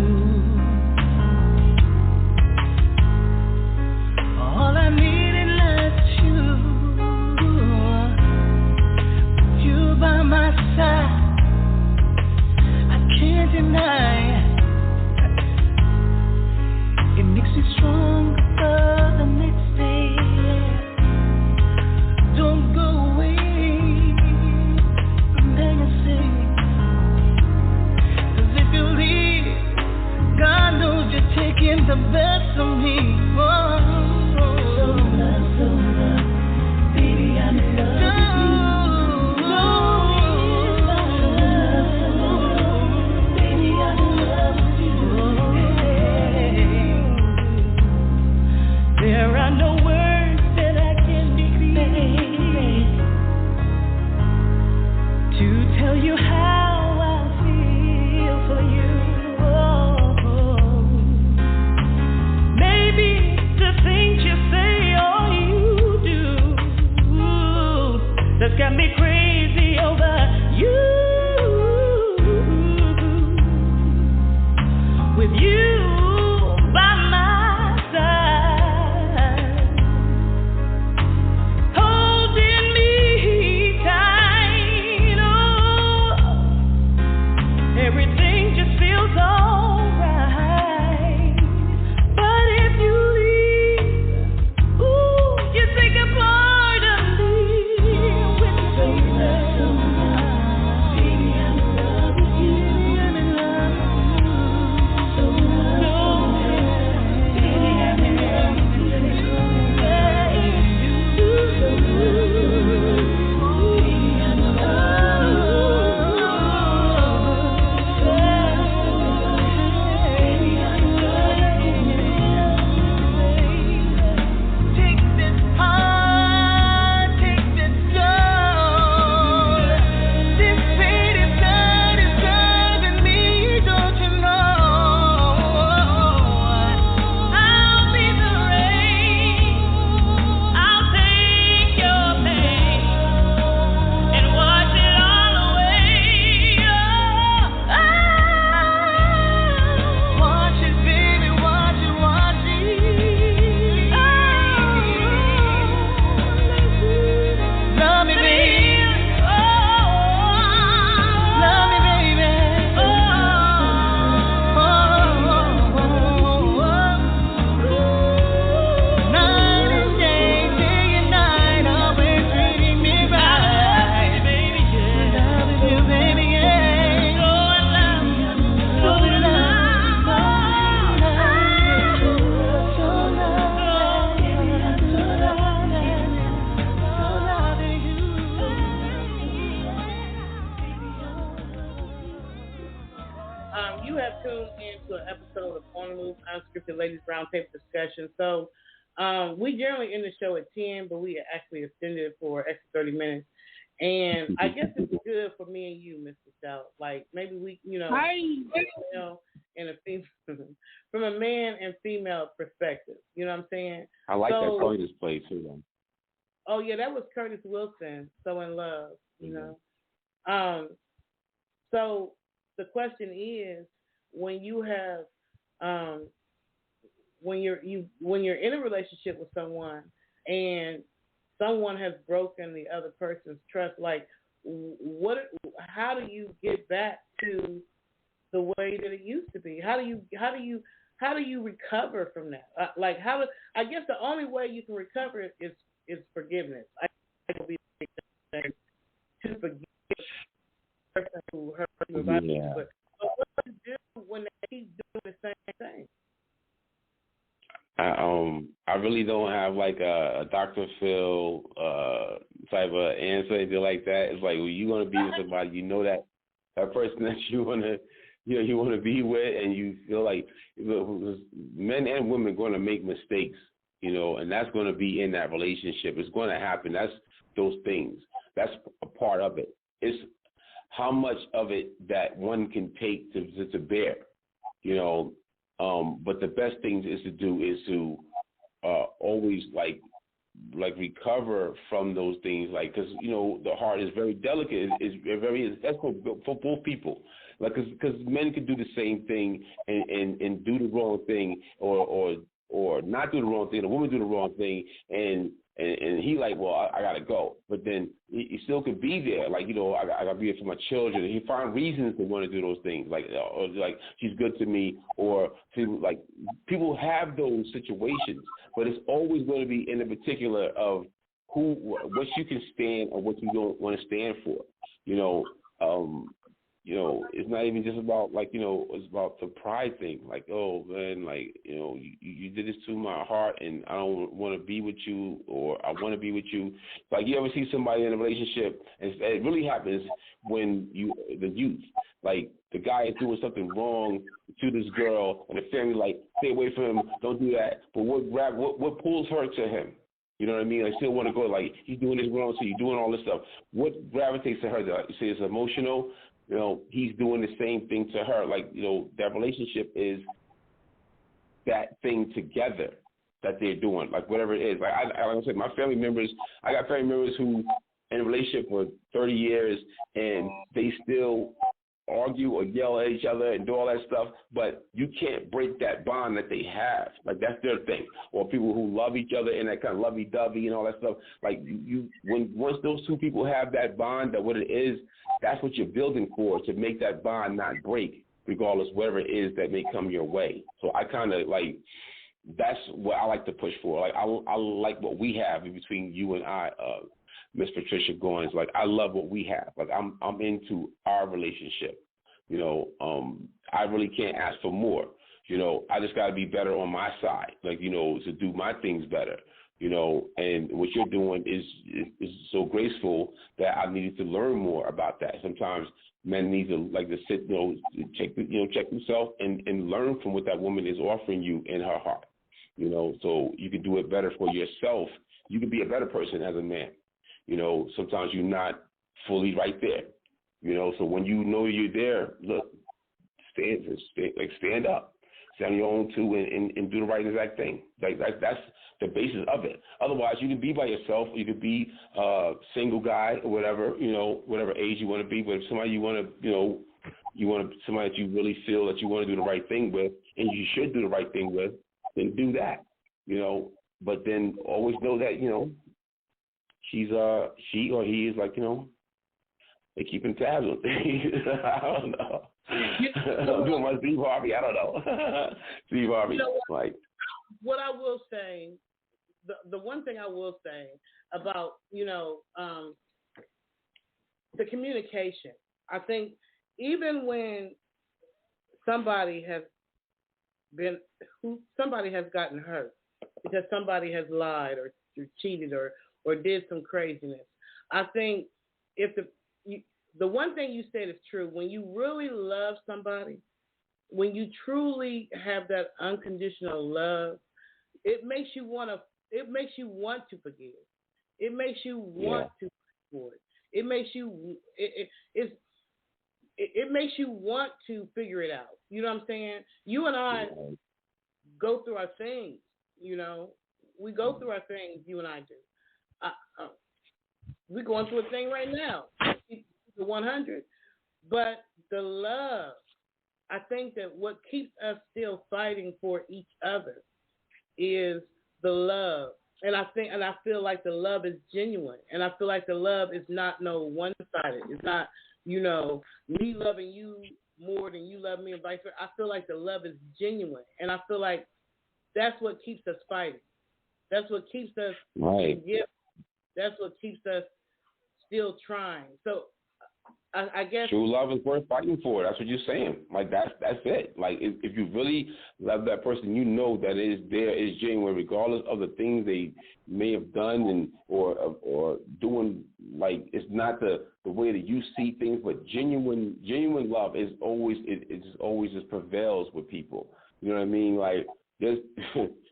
All I need in life is you. You by my side, I can't deny. It makes me stronger for the next day. Don't go away from there, you say. 'Cause if you leave, God knows you're taking the best of me. Oh, so love, baby, I'm in love with you. Baby, I'm in love with you. There are no words that I can decrease to tell you how I feel for you. Oh, maybe the things you say or you do that's got me crazy over you. With you by my side, holding me tight, oh, everything just feels alright. But if you leave, ooh, you take a part of me with you. Baby, I'm in love with you. I'm in love with you. So in love, baby, I'm in love with you. So in love, baby, I'm in take this heart, take this soul. This pain is blood is driving me, don't you know? I'll be the rain, I'll take your pain and wash it all away. Wash it, baby, wash it, wash it. Love me, baby. Love me, baby. Night and day, day and night, always treating me right. Baby, yeah. Loving you, baby, yeah. So in love, so in love, so You have tuned into an episode of On the Move Unscripted Ladies Roundtable Discussion. So we generally end the show at 10, but we actually extended it for an extra 30 minutes. And I guess it's good for me and you, Mr. Stout. Like maybe we, and a female, from a man and female perspective. You know what I'm saying? I like that Curtis play too, though. Oh yeah, that was Curtis Wilson. So in love, you know. So the question is, when you have, when you're in a relationship with someone and someone has broken the other person's trust, like how do you get back to the way that it used to be? How do you recover from that? I guess the only way you can recover it is forgiveness. I will be to forgive the person who hurt you about it. But what do you do when they keep doing the same thing? I really don't have like a Dr. Phil type of answer, anything like that. It's like when you want to be with somebody, you know that person that you want to be with, and you feel like men and women are going to make mistakes, and that's going to be in that relationship. It's going to happen. That's those things. That's a part of it. It's how much of it that one can take to bear. you know. But the best thing is to always like recover from those things, like, because you know the heart is very delicate. That's for both people, like, because men can do the same thing and do the wrong thing, or not do the wrong thing. The woman do the wrong thing, and he like, well, I gotta go, but then he still could be there, like, you know, I gotta be there for my children. And he find reasons to want to do those things, like, or like she's good to me, or to, like, people have those situations, but it's always going to be in the particular of what you can stand or what you don't want to stand for, you know. You know, it's not even just about, like, you know, it's about the pride thing. Like, oh, man, like, you know, you did this to my heart, and I don't want to be with you, or I want to be with you. Like, you ever see somebody in a relationship, and it really happens when the youth, like, the guy is doing something wrong to this girl, and the family, like, stay away from him, don't do that. But what pulls her to him? You know what I mean? I still want to go, like, he's doing this wrong, so you're doing all this stuff. What gravitates to her? You say it's emotional? You know, he's doing the same thing to her. Like, you know, that relationship is that thing together that they're doing, like, whatever it is. Like I said, my family members, I got family members who in a relationship for 30 years, and they still argue or yell at each other and do all that stuff, but you can't break that bond that they have. Like, that's their thing. Or people who love each other in that kind of lovey-dovey and all that stuff. Like, once those two people have that bond, that what it is, that's what you're building for, to make that bond not break, regardless whatever it is that may come your way. So I kind of, like, that's what I like to push for. Like, I like what we have in between you and I, Miss Patricia Goins. Like, I love what we have. Like, I'm into our relationship. You know, I really can't ask for more. You know, I just got to be better on my side. Like, you know, to do my things better. You know, and what you're doing is so graceful that I needed to learn more about that. Sometimes men need to, like, to sit, you know, check themselves and learn from what that woman is offering you in her heart. You know, so you can do it better for yourself. You can be a better person as a man. You know, sometimes you're not fully right there. You know, so when you know you're there, look, stand up, stand on your own too, and do the right exact thing. Like, that's the basis of it. Otherwise, you can be by yourself. You could be a single guy or whatever, you know, whatever age you want to be. But if somebody you want to, you know, somebody that you really feel that you want to do the right thing with, and you should do the right thing with, then do that. You know, but then always know that, you know, she or he is, like, you know, they're keeping tabs on things. I don't know. I'm doing my Steve Harvey. I don't know. Steve Harvey. You know what? Like, what I will say, the one thing I will say about, you know, the communication. I think even when somebody has gotten hurt because somebody has lied or cheated or did some craziness, I think if the one thing you said is true. When you really love somebody, when you truly have that unconditional love, it makes you want to forgive. It makes you want to forward. It makes you it makes you want to figure it out. You know what I'm saying? You and I go through our things. You know, we go through our things. You and I do. We're going through a thing right now. The 100, but the love. I think that what keeps us still fighting for each other is the love, and I feel like the love is genuine, and I feel like the love is not no one-sided. It's not, you know, me loving you more than you love me, and vice versa. I feel like the love is genuine, and I feel like that's what keeps us fighting. That's what keeps us together. That's what keeps us still trying. So I guess true love is worth fighting for. That's what you're saying. Like, that's it. Like, if you really love that person, you know that it is genuine, regardless of the things they may have done and or doing. Like, it's not the way that you see things, but genuine love is always it just prevails with people. You know what I mean? Like, there's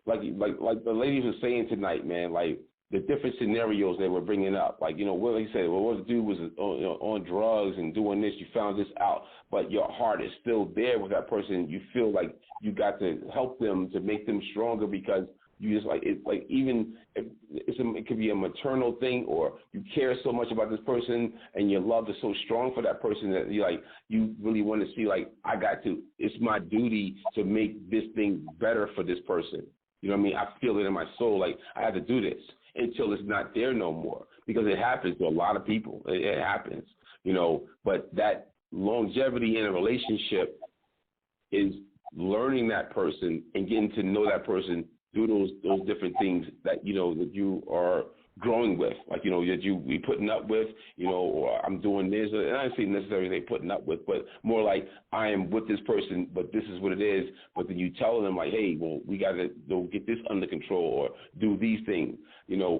like the ladies were saying tonight, man. Like, the different scenarios they were bringing up. Like, what he said, well, what the dude was on drugs and doing this, you found this out, but your heart is still there with that person. You feel like you got to help them to make them stronger because you just even if it could be a maternal thing, or you care so much about this person and your love is so strong for that person that you really want to see, it's my duty to make this thing better for this person. You know what I mean? I feel it in my soul, like I have to do this until it's not there no more, because it happens to a lot of people. It happens, but that longevity in a relationship is learning that person and getting to know that person through those different things that, that you are growing with, that you be putting up with, or I'm doing this. And I don't say necessarily they putting up with, but more like I am with this person, but this is what it is. But then you tell them like, hey, well, we got to get this under control or do these things,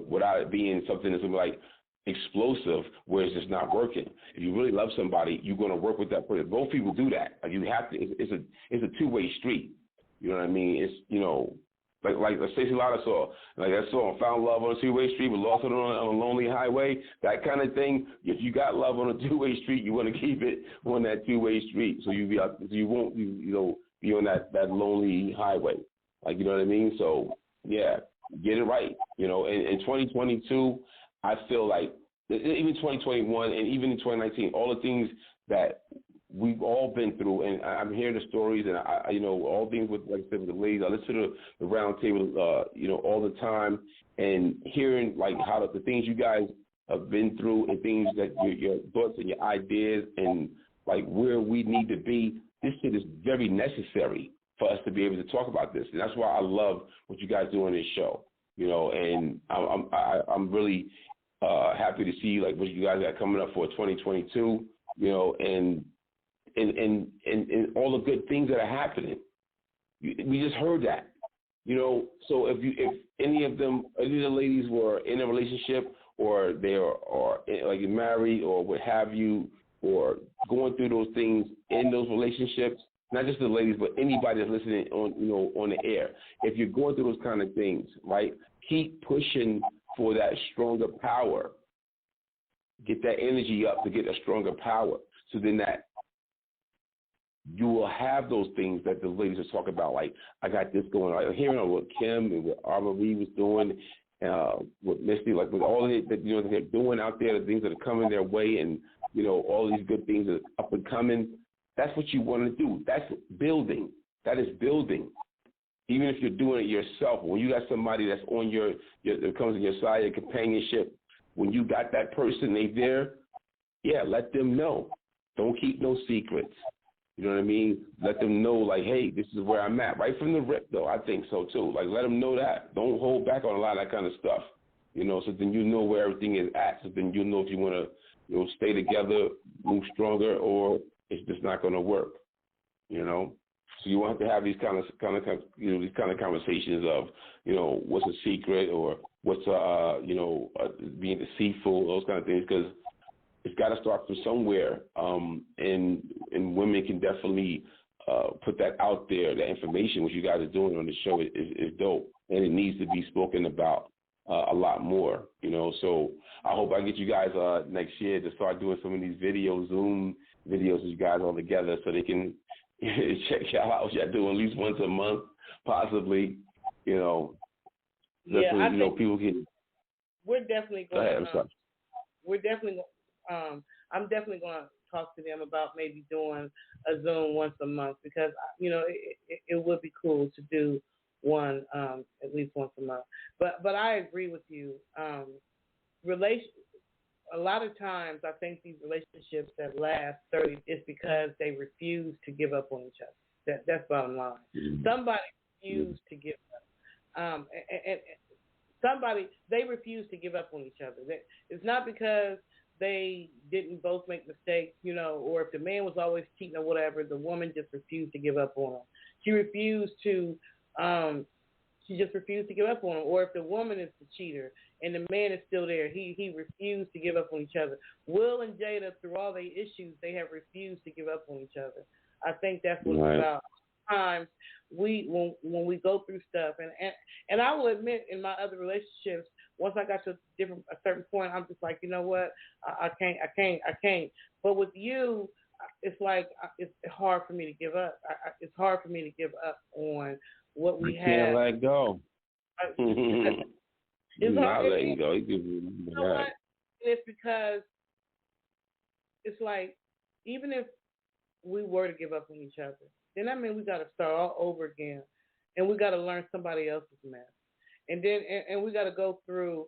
without it being something that's like explosive where it's just not working. If you really love somebody, you're going to work with that person. Both people do that. Like you have to. It's a two-way street. You know what I mean? It's like Stacey Lotta saw, like that song, found love on a two-way street, but lost it on a lonely highway. That kind of thing. If you got love on a two-way street, you want to keep it on that two-way street, so you won't be on that lonely highway. Like, you know what I mean? So yeah, get it right. In 2022, I feel like even 2021 and even in 2019, all the things that we've all been through, and I'm hearing the stories, and I all things with, like I said, with the ladies. I listen to the round table, all the time, and hearing like how the things you guys have been through and things that your thoughts and your ideas and like where we need to be. This shit is very necessary for us to be able to talk about this, and that's why I love what you guys do on this show. And I'm really happy to see like what you guys got coming up for 2022. And all the good things that are happening. We just heard that, So if any of the ladies were in a relationship, or they are like married or what have you, or going through those things in those relationships, not just the ladies, but anybody that's listening on the air. If you're going through those kind of things, right, keep pushing for that stronger power. Get that energy up to get a stronger power. So then that you will have those things that the ladies are talking about, like, I got this going on. Hearing what Kim and what Marie was doing, with Misty, like with all that they're doing out there, the things that are coming their way, and, all these good things that are up and coming, that's what you want to do. That's building. That is building. Even if you're doing it yourself, when you got somebody that's on that comes on your side, your companionship, when you got that person, they there, yeah, let them know. Don't keep no secrets. You know what I mean? Let them know, like, hey, this is where I'm at. Right from the rip, though, I think so, too. Like, let them know that. Don't hold back on a lot of that kind of stuff, so then you know where everything is at. So then you know if you want to, stay together, move stronger, or it's just not going to work, So you want to have these kind of conversations of, what's a secret or what's, being deceitful, those kind of things, because it's got to start from somewhere, and women can definitely put that out there. That information, what you guys are doing on the show, is dope, and it needs to be spoken about a lot more. So I hope I get you guys next year to start doing some of these Zoom videos with you guys all together, so they can check y'all out. Y'all do at least once a month, possibly. Yeah, I think people can. We're definitely going. Go ahead, I'm sorry. We're definitely. I'm definitely going to talk to them about maybe doing a Zoom once a month, because it would be cool to do one at least once a month. But I agree with you. A lot of times I think these relationships that last 30 is because they refuse to give up on each other. That's bottom line. Mm-hmm. Somebody refused to give up, and they refuse to give up on each other. It's not because they didn't both make mistakes, or if the man was always cheating or whatever, the woman just refused to give up on him. She just refused to give up on him. Or if the woman is the cheater and the man is still there, he refused to give up on each other. Will and Jada, through all their issues, they have refused to give up on each other. I think that's what it's about. Times when we go through stuff, and I will admit, in my other relationships, once I got to a certain point, I'm just like, you know what, I can't. But with you, it's like it's hard for me to give up. It's hard for me to give up on what we have. Can't let go. It's not hard. letting go. You know what? It's because it's like, even if we were to give up on each other, then that means we got to start all over again, and we got to learn somebody else's mess, and then and we got to go through,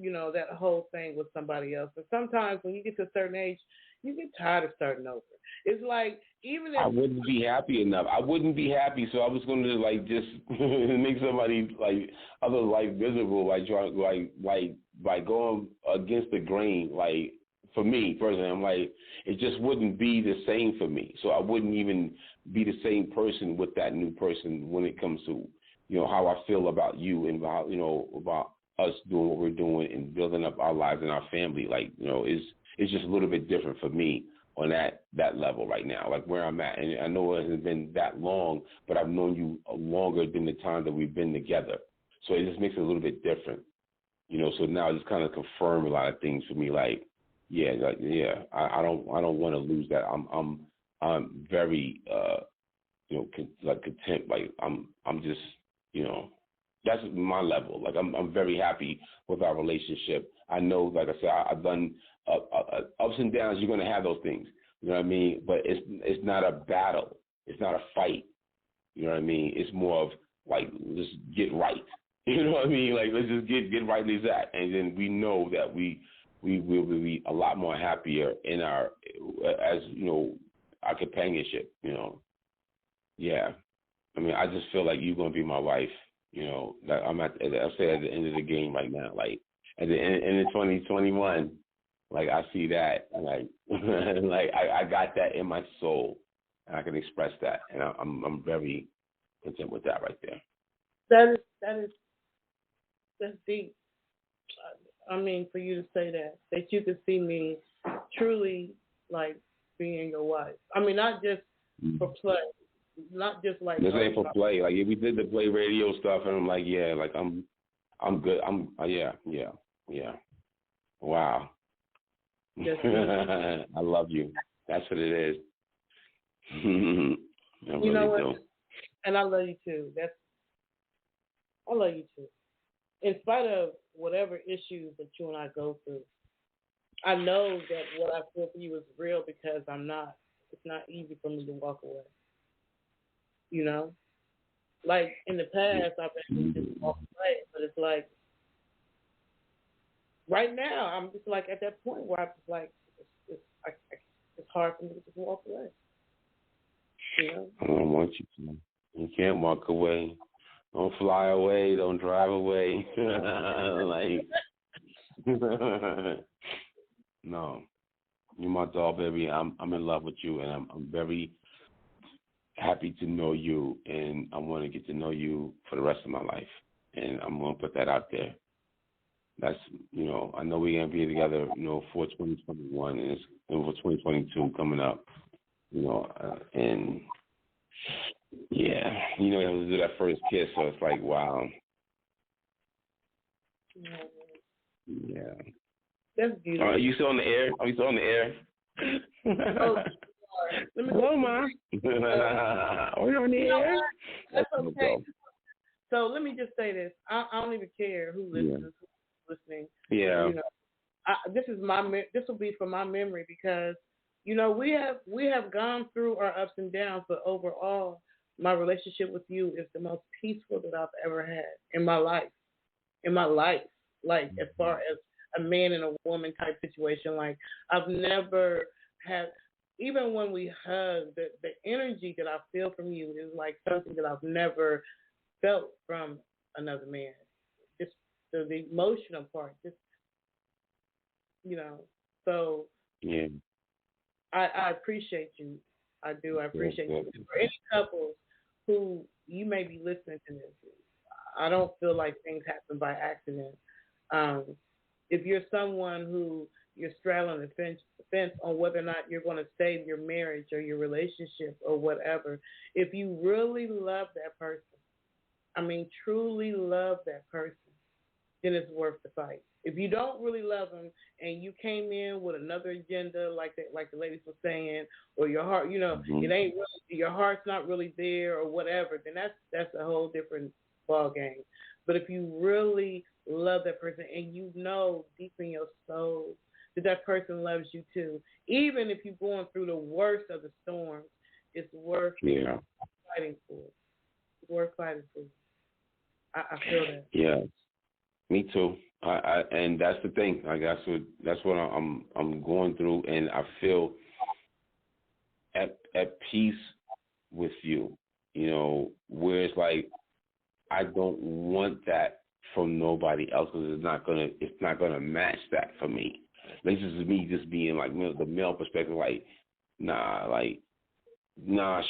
that whole thing with somebody else. And sometimes when you get to a certain age, you get tired of starting over. It's like, even if I wouldn't be happy enough. I wouldn't be happy, so I was going to like just make somebody like other like miserable, like trying like going against the grain. Like for me personally, I'm like, it just wouldn't be the same for me. So I wouldn't even be the same person with that new person when it comes to how I feel about you and about about us doing what we're doing and building up our lives and our family. Like it's just a little bit different for me on that level right now, like where I'm at. And I know it hasn't been that long, but I've known you longer than the time that we've been together. So it just makes it a little bit different, so now it's kind of confirmed a lot of things for me. Like, I don't want to lose that. I'm very, content. Like I'm just, that's my level. Like I'm very happy with our relationship. I know, like I said, I've done ups and downs. You're going to have those things. You know what I mean? But it's not a battle. It's not a fight. You know what I mean? It's more of like, just get right. You know what I mean? Like, let's just get right as that. And then we know that we will be a lot more happier in our companionship. Yeah. I mean, I just feel like you're going to be my wife. That I'm at the end of the game right now. Like at the end of 2021, like I see that, like like I got that in my soul, and I can express that, and I'm very content with that right there. That's deep. I mean, for you to say that you could see me truly like being your wife. I mean, not just for play. Not just like this ain't for play. Like if we did the play radio stuff, and I'm like, yeah, like I'm good. Yeah. Wow. I love you. That's what it is. I really do. And I love you too. I love you too. In spite of whatever issues that you and I go through, I know that what I feel for you is real because it's not easy for me to walk away. Like in the past, I've been just walk away, but it's like right now, I'm just like at that point where I'm just like, it's hard for me to just walk away. I don't want you to. You can't walk away. Don't fly away. Don't drive away. No, you're my doll, baby. I'm in love with you, and I'm very happy to know you, and I want to get to know you for the rest of my life, and I'm going to put that out there. That's, I know we're going to be together, for 2021, and for 2022 coming up, and yeah, we have to do that first kiss, so it's like, wow. Yeah. That's beautiful. Are you still on the air? Are you still on the air? Hello, Ma. Are you on the air? That's okay. So let me just say this. I don't even care who listens, who's listening. Yeah. This will be for my memory because, we have gone through our ups and downs, but overall, my relationship with you is the most peaceful that I've ever had in my life. Like as far as a man and a woman type situation, like I've never had. Even when we hug, the energy that I feel from you is like something that I've never felt from another man. Just the emotional part, So yeah, I appreciate you. I do. I appreciate you. For any couples who you may be listening to this, I don't feel like things happen by accident. If you're someone who you're straddling the fence on whether or not you're going to save your marriage or your relationship or whatever, if you really love that person, I mean truly love that person, then it's worth the fight. If you don't really love them and you came in with another agenda, like the ladies were saying, or your heart, it ain't really, your heart's not really there or whatever, then that's a whole different ball game. But if you really love that person and you know deep in your soul that person loves you too, even if you're going through the worst of the storms, it's worth fighting for. It's worth fighting for. I feel that. Yeah, me too. And that's the thing. Like that's what I'm going through, and I feel at peace with you. Where it's like I don't want that from nobody else because it's not gonna match that for me. Like, this is me just being like the male perspective. Like, nah,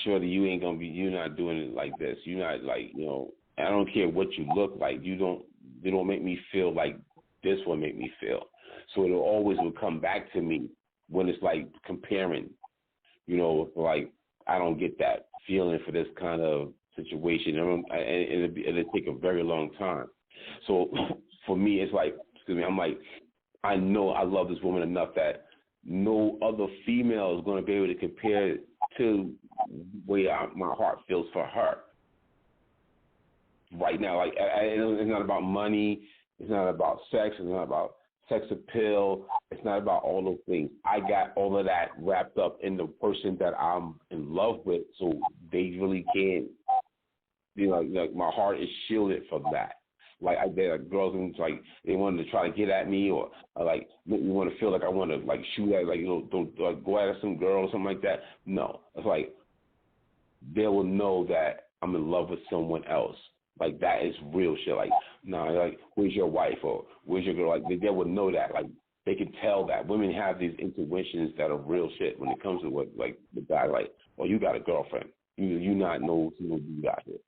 shorty, you're not doing it like this. You're not like, I don't care what you look like. They don't make me feel like this will make me feel. So it always will come back to me when it's like comparing, like I don't get that feeling for this kind of situation. It'll take a very long time. So for me, it's like, I'm like, I know I love this woman enough that no other female is going to be able to compare to the way my heart feels for her right now. Like, it's not about money. It's not about sex. It's not about sex appeal. It's not about all those things. I got all of that wrapped up in the person that I'm in love with, so they really can't, like my heart is shielded from that. Like, there are girls who like they wanted to try to get at me, or like make me want to feel like I want to like shoot at, like, don't go at some girl or something like that. No, it's like they will know that I'm in love with someone else. Like, that is real shit. Like, like, where's your wife, or where's your girl? Like, they would know that. Like, they can tell that. Women have these intuitions that are real shit when it comes to what, like, the guy, like, oh, you got a girlfriend. You not know who you got here.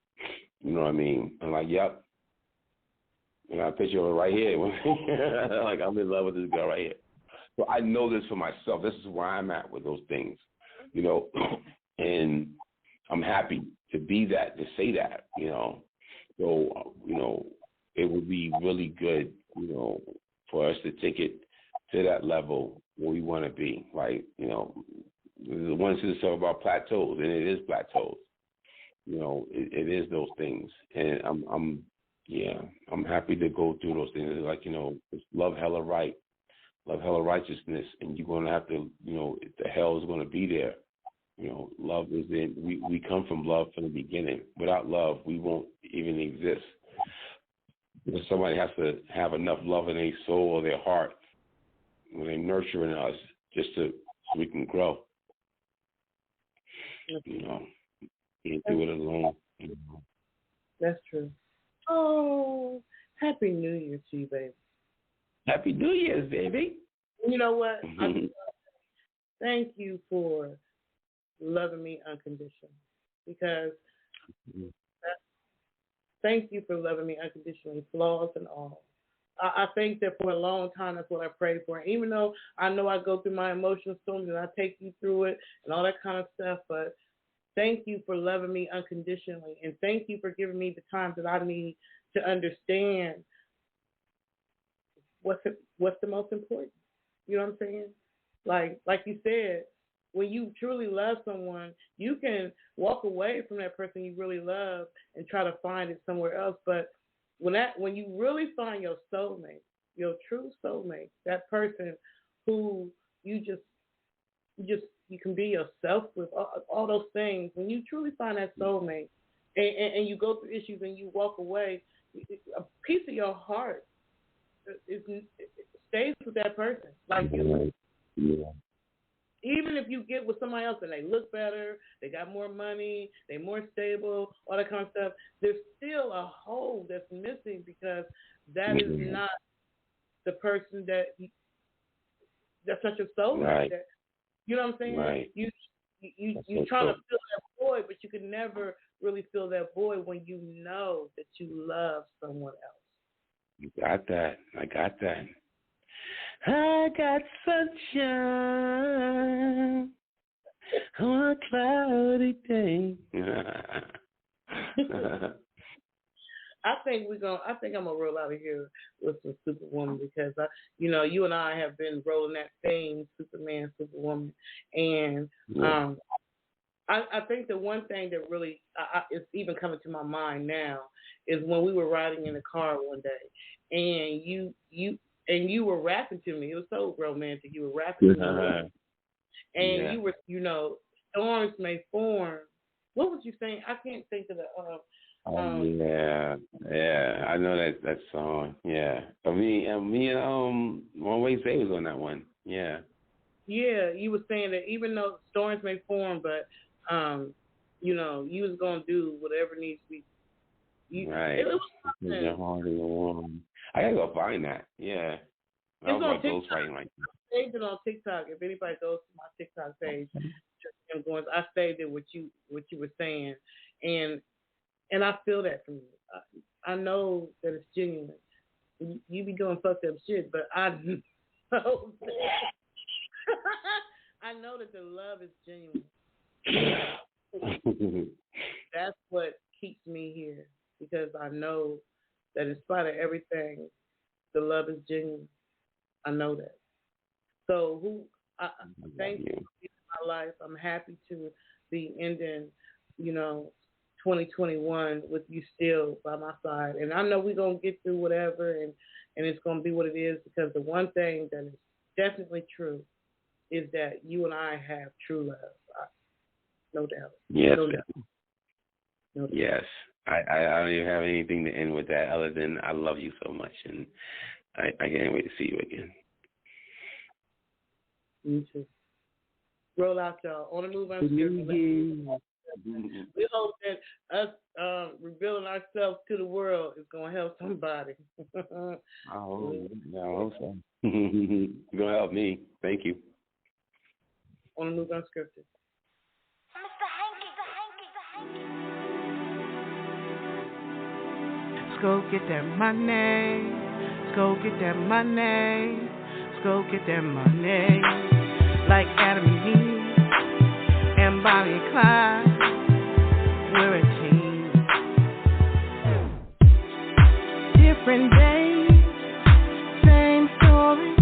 You know what I mean? I'm like, yep. And I picture her right here. Like, I'm in love with this girl right here. So I know this for myself. This is where I'm at with those things, and I'm happy to be that, to say that, So, it would be really good, for us to take it to that level where we want to be. Like, the one says stuff about plateaus, and it is plateaus. It is those things. And I'm happy to go through those things. Like, it's love, hella right, love, hella righteousness, and you're going to have to, the hell is going to be there. Love is in, we come from love from the beginning. Without love, we won't even exist. Because somebody has to have enough love in their soul or their heart when they're nurturing us so we can grow. Can't do it alone. That's true. Oh, Happy New Year to you, baby. Happy New Year's, baby. You know what? Thank you for loving me unconditionally, because thank you for loving me unconditionally, flaws and all. I think that for a long time, that's what I prayed for. Even though I know I go through my emotional storms and I take you through it and all that kind of stuff, but thank you for loving me unconditionally, and thank you for giving me the time that I need to understand what's the most important. You know what I'm saying? Like you said, when you truly love someone, you can walk away from that person you really love and try to find it somewhere else. But when you really find your soulmate, your true soulmate, that person who you can be yourself with, all those things, when you truly find that soulmate and you go through issues and you walk away, a piece of your heart it stays with that person. Like, even if you get with somebody else and they look better, they got more money, they're more stable, all that kind of stuff, there's still a hole that's missing, because that is not the person that's not your soulmate. Right. You know what I'm saying? Right. You're trying to fill that void, but you can never really fill that void when you know that you love someone else. You got that. I got that. I got sunshine on a cloudy day. I think I'm gonna roll out of here with some Superwoman because you and I have been rolling that same Superman, Superwoman, and I think the one thing that really is even coming to my mind now is when we were riding in the car one day, and you were rapping to me. It was so romantic. You were rapping to me, and you were, storms may form. What was you saying? I can't think of the. I know that song. Yeah, me and One Way Say was on that one. Yeah. Yeah, you were saying that even though storms may form, but you was gonna do whatever needs to be. Right. It was I gotta go find that. Yeah. I was like ghostwriting like that. I saved it on TikTok. If anybody goes to my TikTok page, Goins, I saved it what you were saying, and I feel that from you. I know that it's genuine. You be doing fucked up shit, but I know I know that the love is genuine. That's what keeps me here, because I know that in spite of everything, the love is genuine. I know that. So thank you for being in my life. I'm happy to be ending, 2021 with you still by my side. And I know we're going to get through whatever, and it's going to be what it is, because the one thing that is definitely true is that you and I have true love. No doubt. Yes. No doubt. Yes. I don't even have anything to end with that other than I love you so much, and I can't wait to see you again. Me too. Roll out, y'all. On the move, Unscripted. We hope that us revealing ourselves to the world is going to help somebody. I hope so. You're going to help me. Thank you. On the move, Unscripted. Let's go get that money. Let's go get that money. Let's go get that money. Like Adam and Eve and Bonnie and Clyde, we're a team. Different days, same story.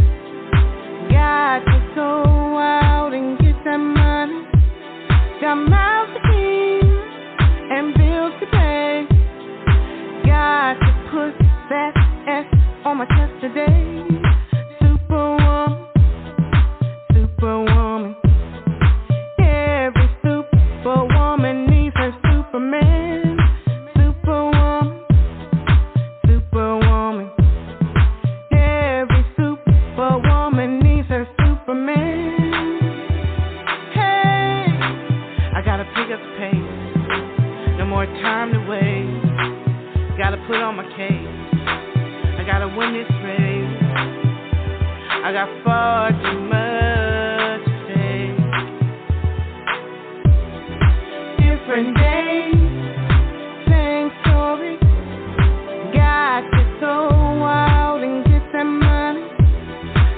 Got to go out and get that money. Got mouths to feed and bills to pay. Got to put that S on my chest today. Superwoman, superwoman. Every superwoman needs her Superman. Superwoman, superwoman. Every superwoman needs her Superman. Hey, I gotta pick up the pace. No more time to waste. Gotta put on my case. I gotta win this race. I got far too much to say. Different days, same story. Got to go out and get that money.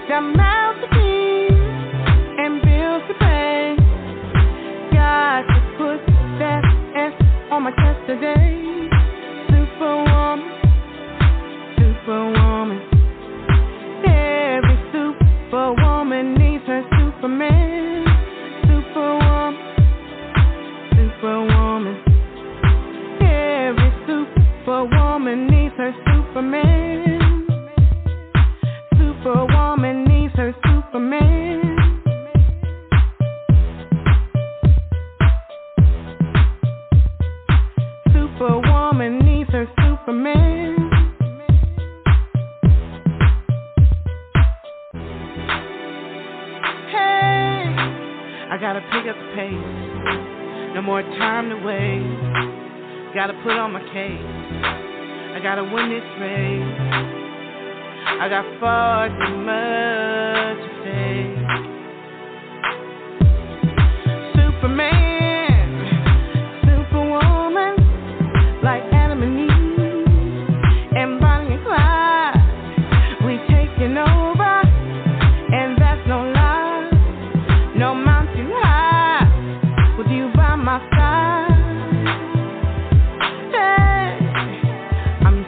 Got mouths to feed and bills to pay. Got to put that S on my chest today. Superwoman, superwoman. Every superwoman needs her Superman. Superwoman, superwoman. Every superwoman needs her Superman. Superwoman needs her Superman. Superwoman needs her Superman. Hey, I gotta pick up the pace. No more time to waste. Gotta put on my case. I gotta win this race. I got far too much to say. Superman, superwoman. Like Adam and Eve and Bonnie and Clyde, we taking over, and that's no lie. No mountain high, with you by my side. Hey, I'm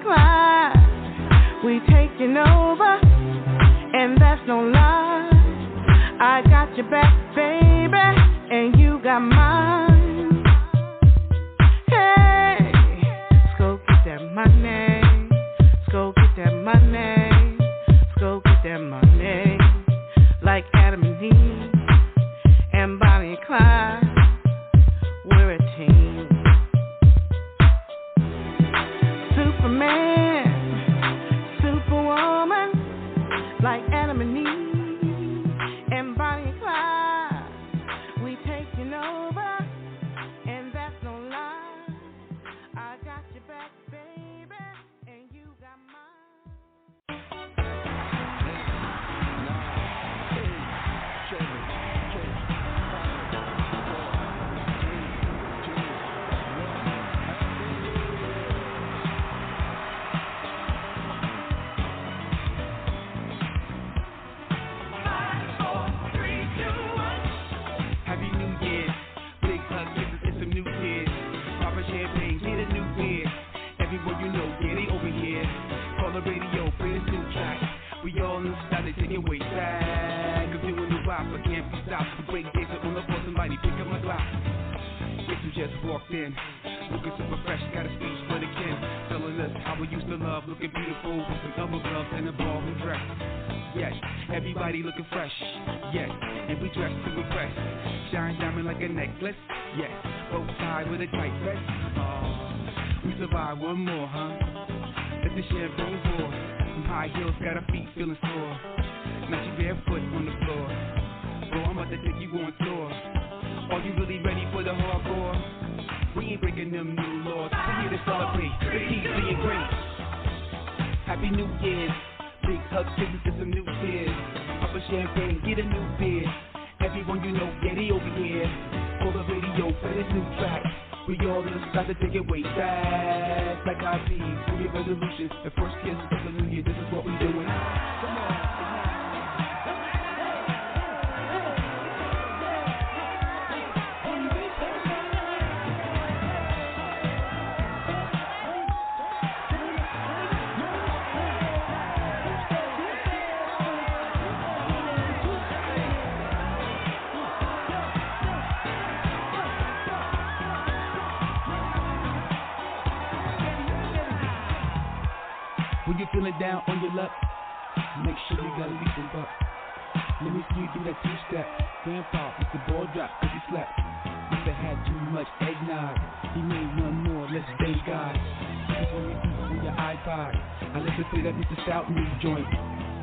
Clyde, we taking over, and that's no lie. I got your back, baby, and you got mine. Hey, let's go get that money. Let's go get that money. Let's go get that money. Like Adam and Eve and Bonnie and Clyde, we're a team. Superman, Superwoman, like Adam and Eve and Bonnie and Clyde, we taking over, and that's no lie. I got your back, baby, and you got mine. Walked in, looking super fresh, got a speech for the kin, telling us how we used to love, looking beautiful with some elbow gloves and a ball and dress. Yes, everybody looking fresh. Yes, and we dressed to impress. Shine diamond like a necklace. Yes, both tied with a tight vest. We survived one more, huh? Let the champagne pour. Some high heels got our feet feeling sore. Now she barefoot on the floor. Bro, I'm about to take you on tour. Are you really ready for the hardcore? We ain't breaking them new laws. We're here to celebrate. The keys being great. Happy New Year's. Big hugs, kisses, and some new tears. Pop a champagne, get a new beer. Everyone you know, get it over here. Pull the radio for this new track. We all just got to take it way back. Like I see, New Year resolution. The first kiss of the New Year, this is what we doing. Come on. When you're feeling down on your luck, make sure you got a leaping buck. Let me see you do that two-step. Grandpa, let the ball drop cause he slept. Must have had too much eggnog. He made one more, let's thank God. This is when you eat with your iPod. I listen to that Mr. Stout new joint.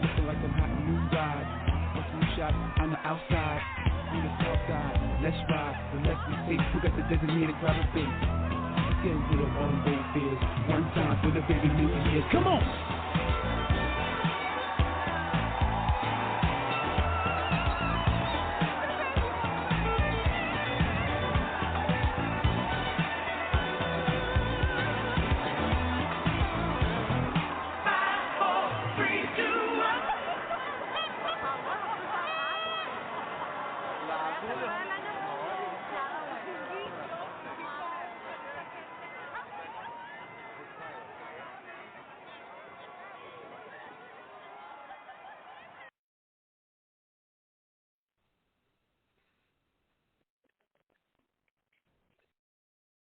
Looking like I'm hot new ride. A few shots on the outside. On the south side, let's ride. But let's be safe, we got the designated driver base. Get rid of all them old fears. One time for the baby New Year's. Come on! Live.